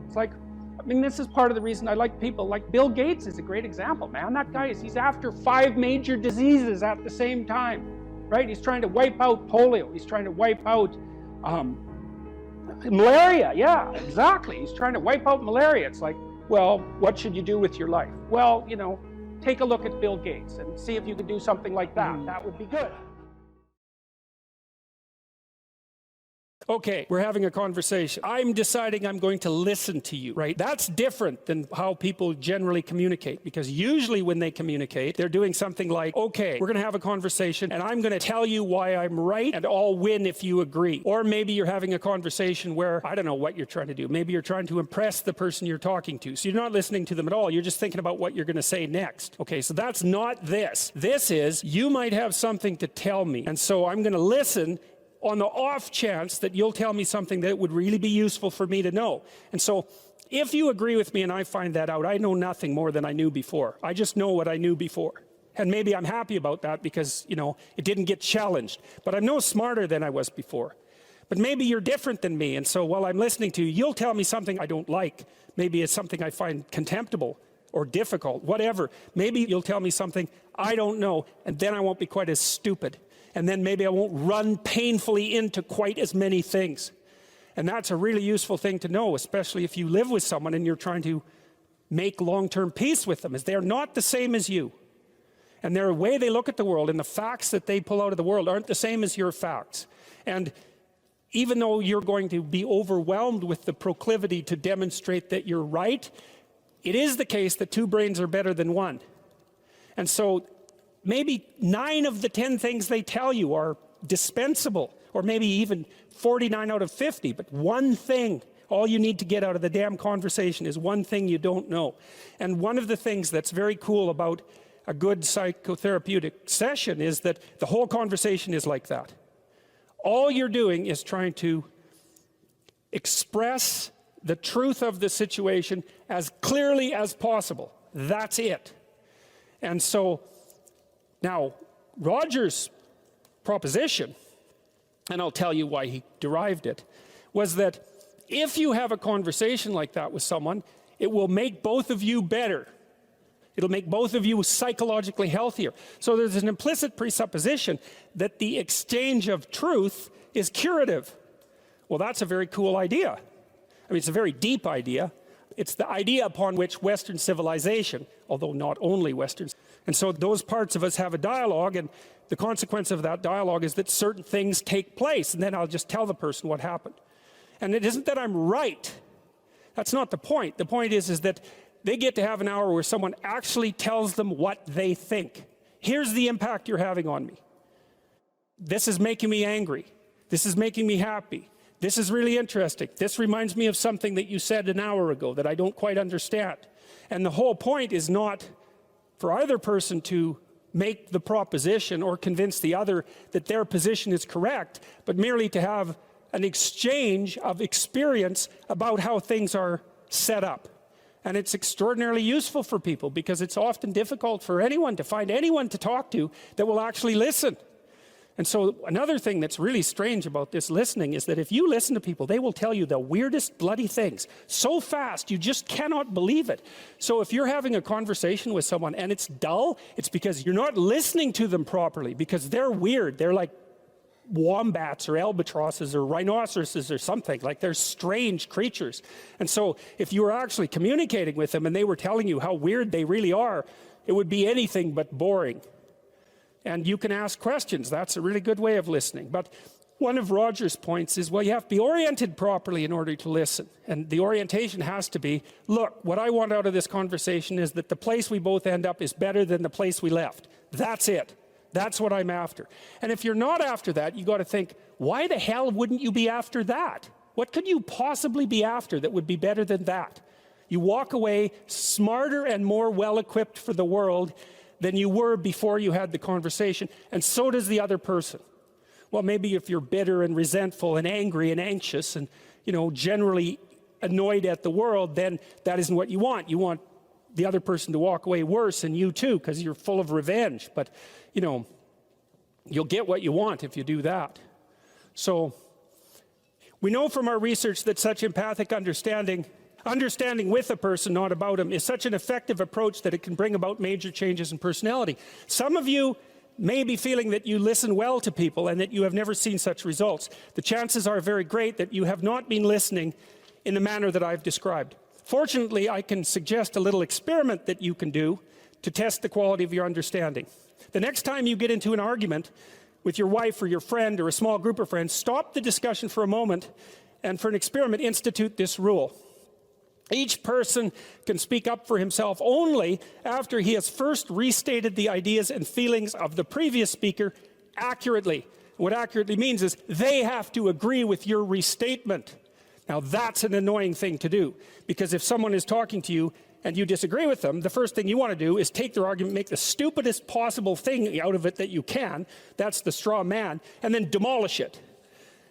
A: It's like, I mean, this is part of the reason I like people like Bill Gates is a great example, man. That guy he's after 5 major diseases at the same time, right? He's trying to wipe out polio. He's trying to wipe out malaria. Yeah, exactly. He's trying to wipe out malaria. It's like, well, what should you do with your life? Well, you know, take a look at Bill Gates and see if you could do something like that. That would be good. Okay, we're having a conversation. I'm deciding I'm going to listen to you, right? That's different than how people generally communicate, because usually when they communicate, they're doing something like, okay, we're going to have a conversation and I'm going to tell you why I'm right and I'll win if you agree. Or maybe you're having a conversation where, I don't know what you're trying to do. Maybe you're trying to impress the person you're talking to. So you're not listening to them at all. You're just thinking about what you're going to say next. Okay, so that's not this. This is, you might have something to tell me. And so I'm going to listen on the off chance that you'll tell me something that would really be useful for me to know. And so if you agree with me and I find that out, I know nothing more than I knew before. I just know what I knew before. And maybe I'm happy about that because, you know, it didn't get challenged. But I'm no smarter than I was before. But maybe you're different than me. And so while I'm listening to you, you'll tell me something I don't like. Maybe it's something I find contemptible or difficult, whatever. Maybe you'll tell me something I don't know, and then I won't be quite as stupid. And then maybe I won't run painfully into quite as many things. And that's a really useful thing to know, especially if you live with someone and you're trying to make long-term peace with them, is they're not the same as you. And their way they look at the world and the facts that they pull out of the world aren't the same as your facts. And even though you're going to be overwhelmed with the proclivity to demonstrate that you're right, it is the case that 2 brains are better than 1. And so maybe 9 of the 10 things they tell you are dispensable, or maybe even 49 out of 50, but one thing, all you need to get out of the damn conversation is one thing you don't know. And one of the things that's very cool about a good psychotherapeutic session is that the whole conversation is like that. All you're doing is trying to express the truth of the situation as clearly as possible. That's it. And so now, Roger's proposition, and I'll tell you why he derived it, was that if you have a conversation like that with someone, it will make both of you better. It'll make both of you psychologically healthier. So there's an implicit presupposition that the exchange of truth is curative. Well, that's a very cool idea. I mean, it's a very deep idea. It's the idea upon which Western civilization, although not only Western, and so those parts of us have a dialogue, and the consequence of that dialogue is that certain things take place, and then I'll just tell the person what happened. And it isn't that I'm right. That's not the point. The point is that they get to have an hour where someone actually tells them what they think. Here's the impact you're having on me. This is making me angry. This is making me happy. This is really interesting. This reminds me of something that you said an hour ago that I don't quite understand. And the whole point is not for either person to make the proposition or convince the other that their position is correct, but merely to have an exchange of experience about how things are set up. And it's extraordinarily useful for people because it's often difficult for anyone to find anyone to talk to that will actually listen. And so another thing that's really strange about this listening is that if you listen to people, they will tell you the weirdest bloody things so fast you just cannot believe it. So if you're having a conversation with someone and it's dull, it's because you're not listening to them properly, because they're weird. They're like wombats or albatrosses or rhinoceroses or something. Like, they're strange creatures. And so if you were actually communicating with them and they were telling you how weird they really are, it would be anything but boring. And you can ask questions. That's a really good way of listening. But one of Roger's points is, well, you have to be oriented properly in order to listen. And the orientation has to be, look, what I want out of this conversation is that the place we both end up is better than the place we left. That's it. That's what I'm after. And if you're not after that, you got to think, why the hell wouldn't you be after that? What could you possibly be after that would be better than that? You walk away smarter and more well-equipped for the world than you were before you had the conversation, and so does the other person. Well, maybe if you're bitter and resentful and angry and anxious and, you know, generally annoyed at the world, then that isn't what you want. You want the other person to walk away worse, and you too, because you're full of revenge. But, you know, you'll get what you want if you do that. So we know from our research that such empathic understanding with a person, not about him, is such an effective approach that it can bring about major changes in personality. Some of you may be feeling that you listen well to people and that you have never seen such results. The chances are very great that you have not been listening in the manner that I've described. Fortunately, I can suggest a little experiment that you can do to test the quality of your understanding. The next time you get into an argument with your wife or your friend or a small group of friends, stop the discussion for a moment and, for an experiment, institute this rule. Each person can speak up for himself only after he has first restated the ideas and feelings of the previous speaker accurately. What accurately means is they have to agree with your restatement. Now that's an annoying thing to do, because if someone is talking to you and you disagree with them, the first thing you want to do is take their argument, make the stupidest possible thing out of it that you can, that's the straw man, and then demolish it.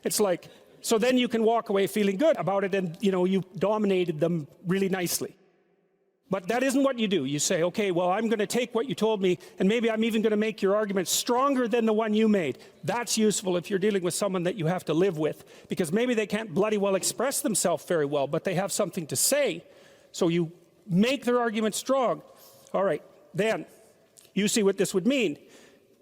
A: It's like, so then you can walk away feeling good about it, and you know, you dominated them really nicely. But that isn't what you do. You say, okay, well, I'm going to take what you told me, and maybe I'm even going to make your argument stronger than the one you made. That's useful if you're dealing with someone that you have to live with, because maybe they can't bloody well express themselves very well, but they have something to say. So you make their argument strong. All right, then you see what this would mean.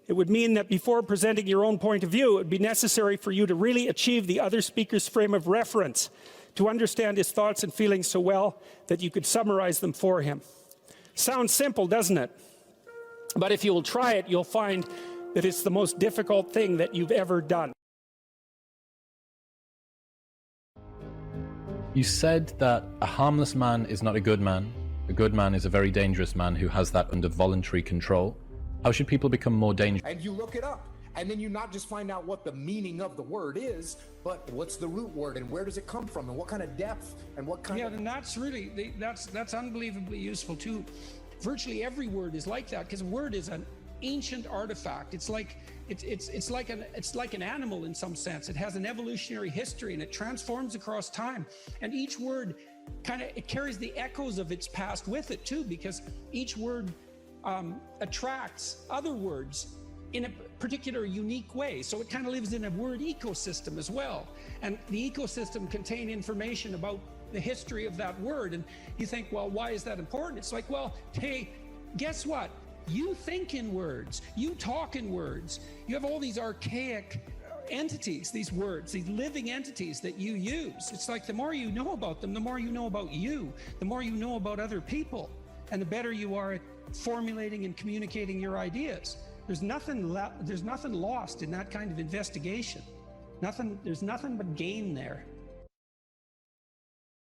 A: It would mean that before presenting your own point of view, it would be necessary for you to really achieve the other speaker's frame of reference, to understand his thoughts and feelings so well that you could summarize them for him. Sounds simple, doesn't it? But if you will try it, you'll find that it's the most difficult thing that you've ever done.
D: You said that a harmless man is not a good man. A good man is a very dangerous man who has that under voluntary control. How should people become more dangerous?
E: And you look it up, and then you not just find out what the meaning of the word is, but what's the root word and where does it come from and what kind of depth and what kind of...
B: Yeah, and that's really, that's unbelievably useful too. Virtually every word is like that, because a word is an ancient artifact. It's like an animal in some sense. It has an evolutionary history and it transforms across time. And each word it carries the echoes of its past with it too, because each word attracts other words in a particular unique way. So it kind of lives in a word ecosystem as well. And the ecosystem contains information about the history of that word. And you think, well, why is that important? It's like, well, hey, guess what? You think in words, you talk in words, you have all these archaic entities, these words, these living entities that you use. It's like the more you know about them, the more you know about you, the more you know about other people, and the better you are at formulating and communicating your ideas. There's nothing lost in that kind of investigation. There's nothing but gain there.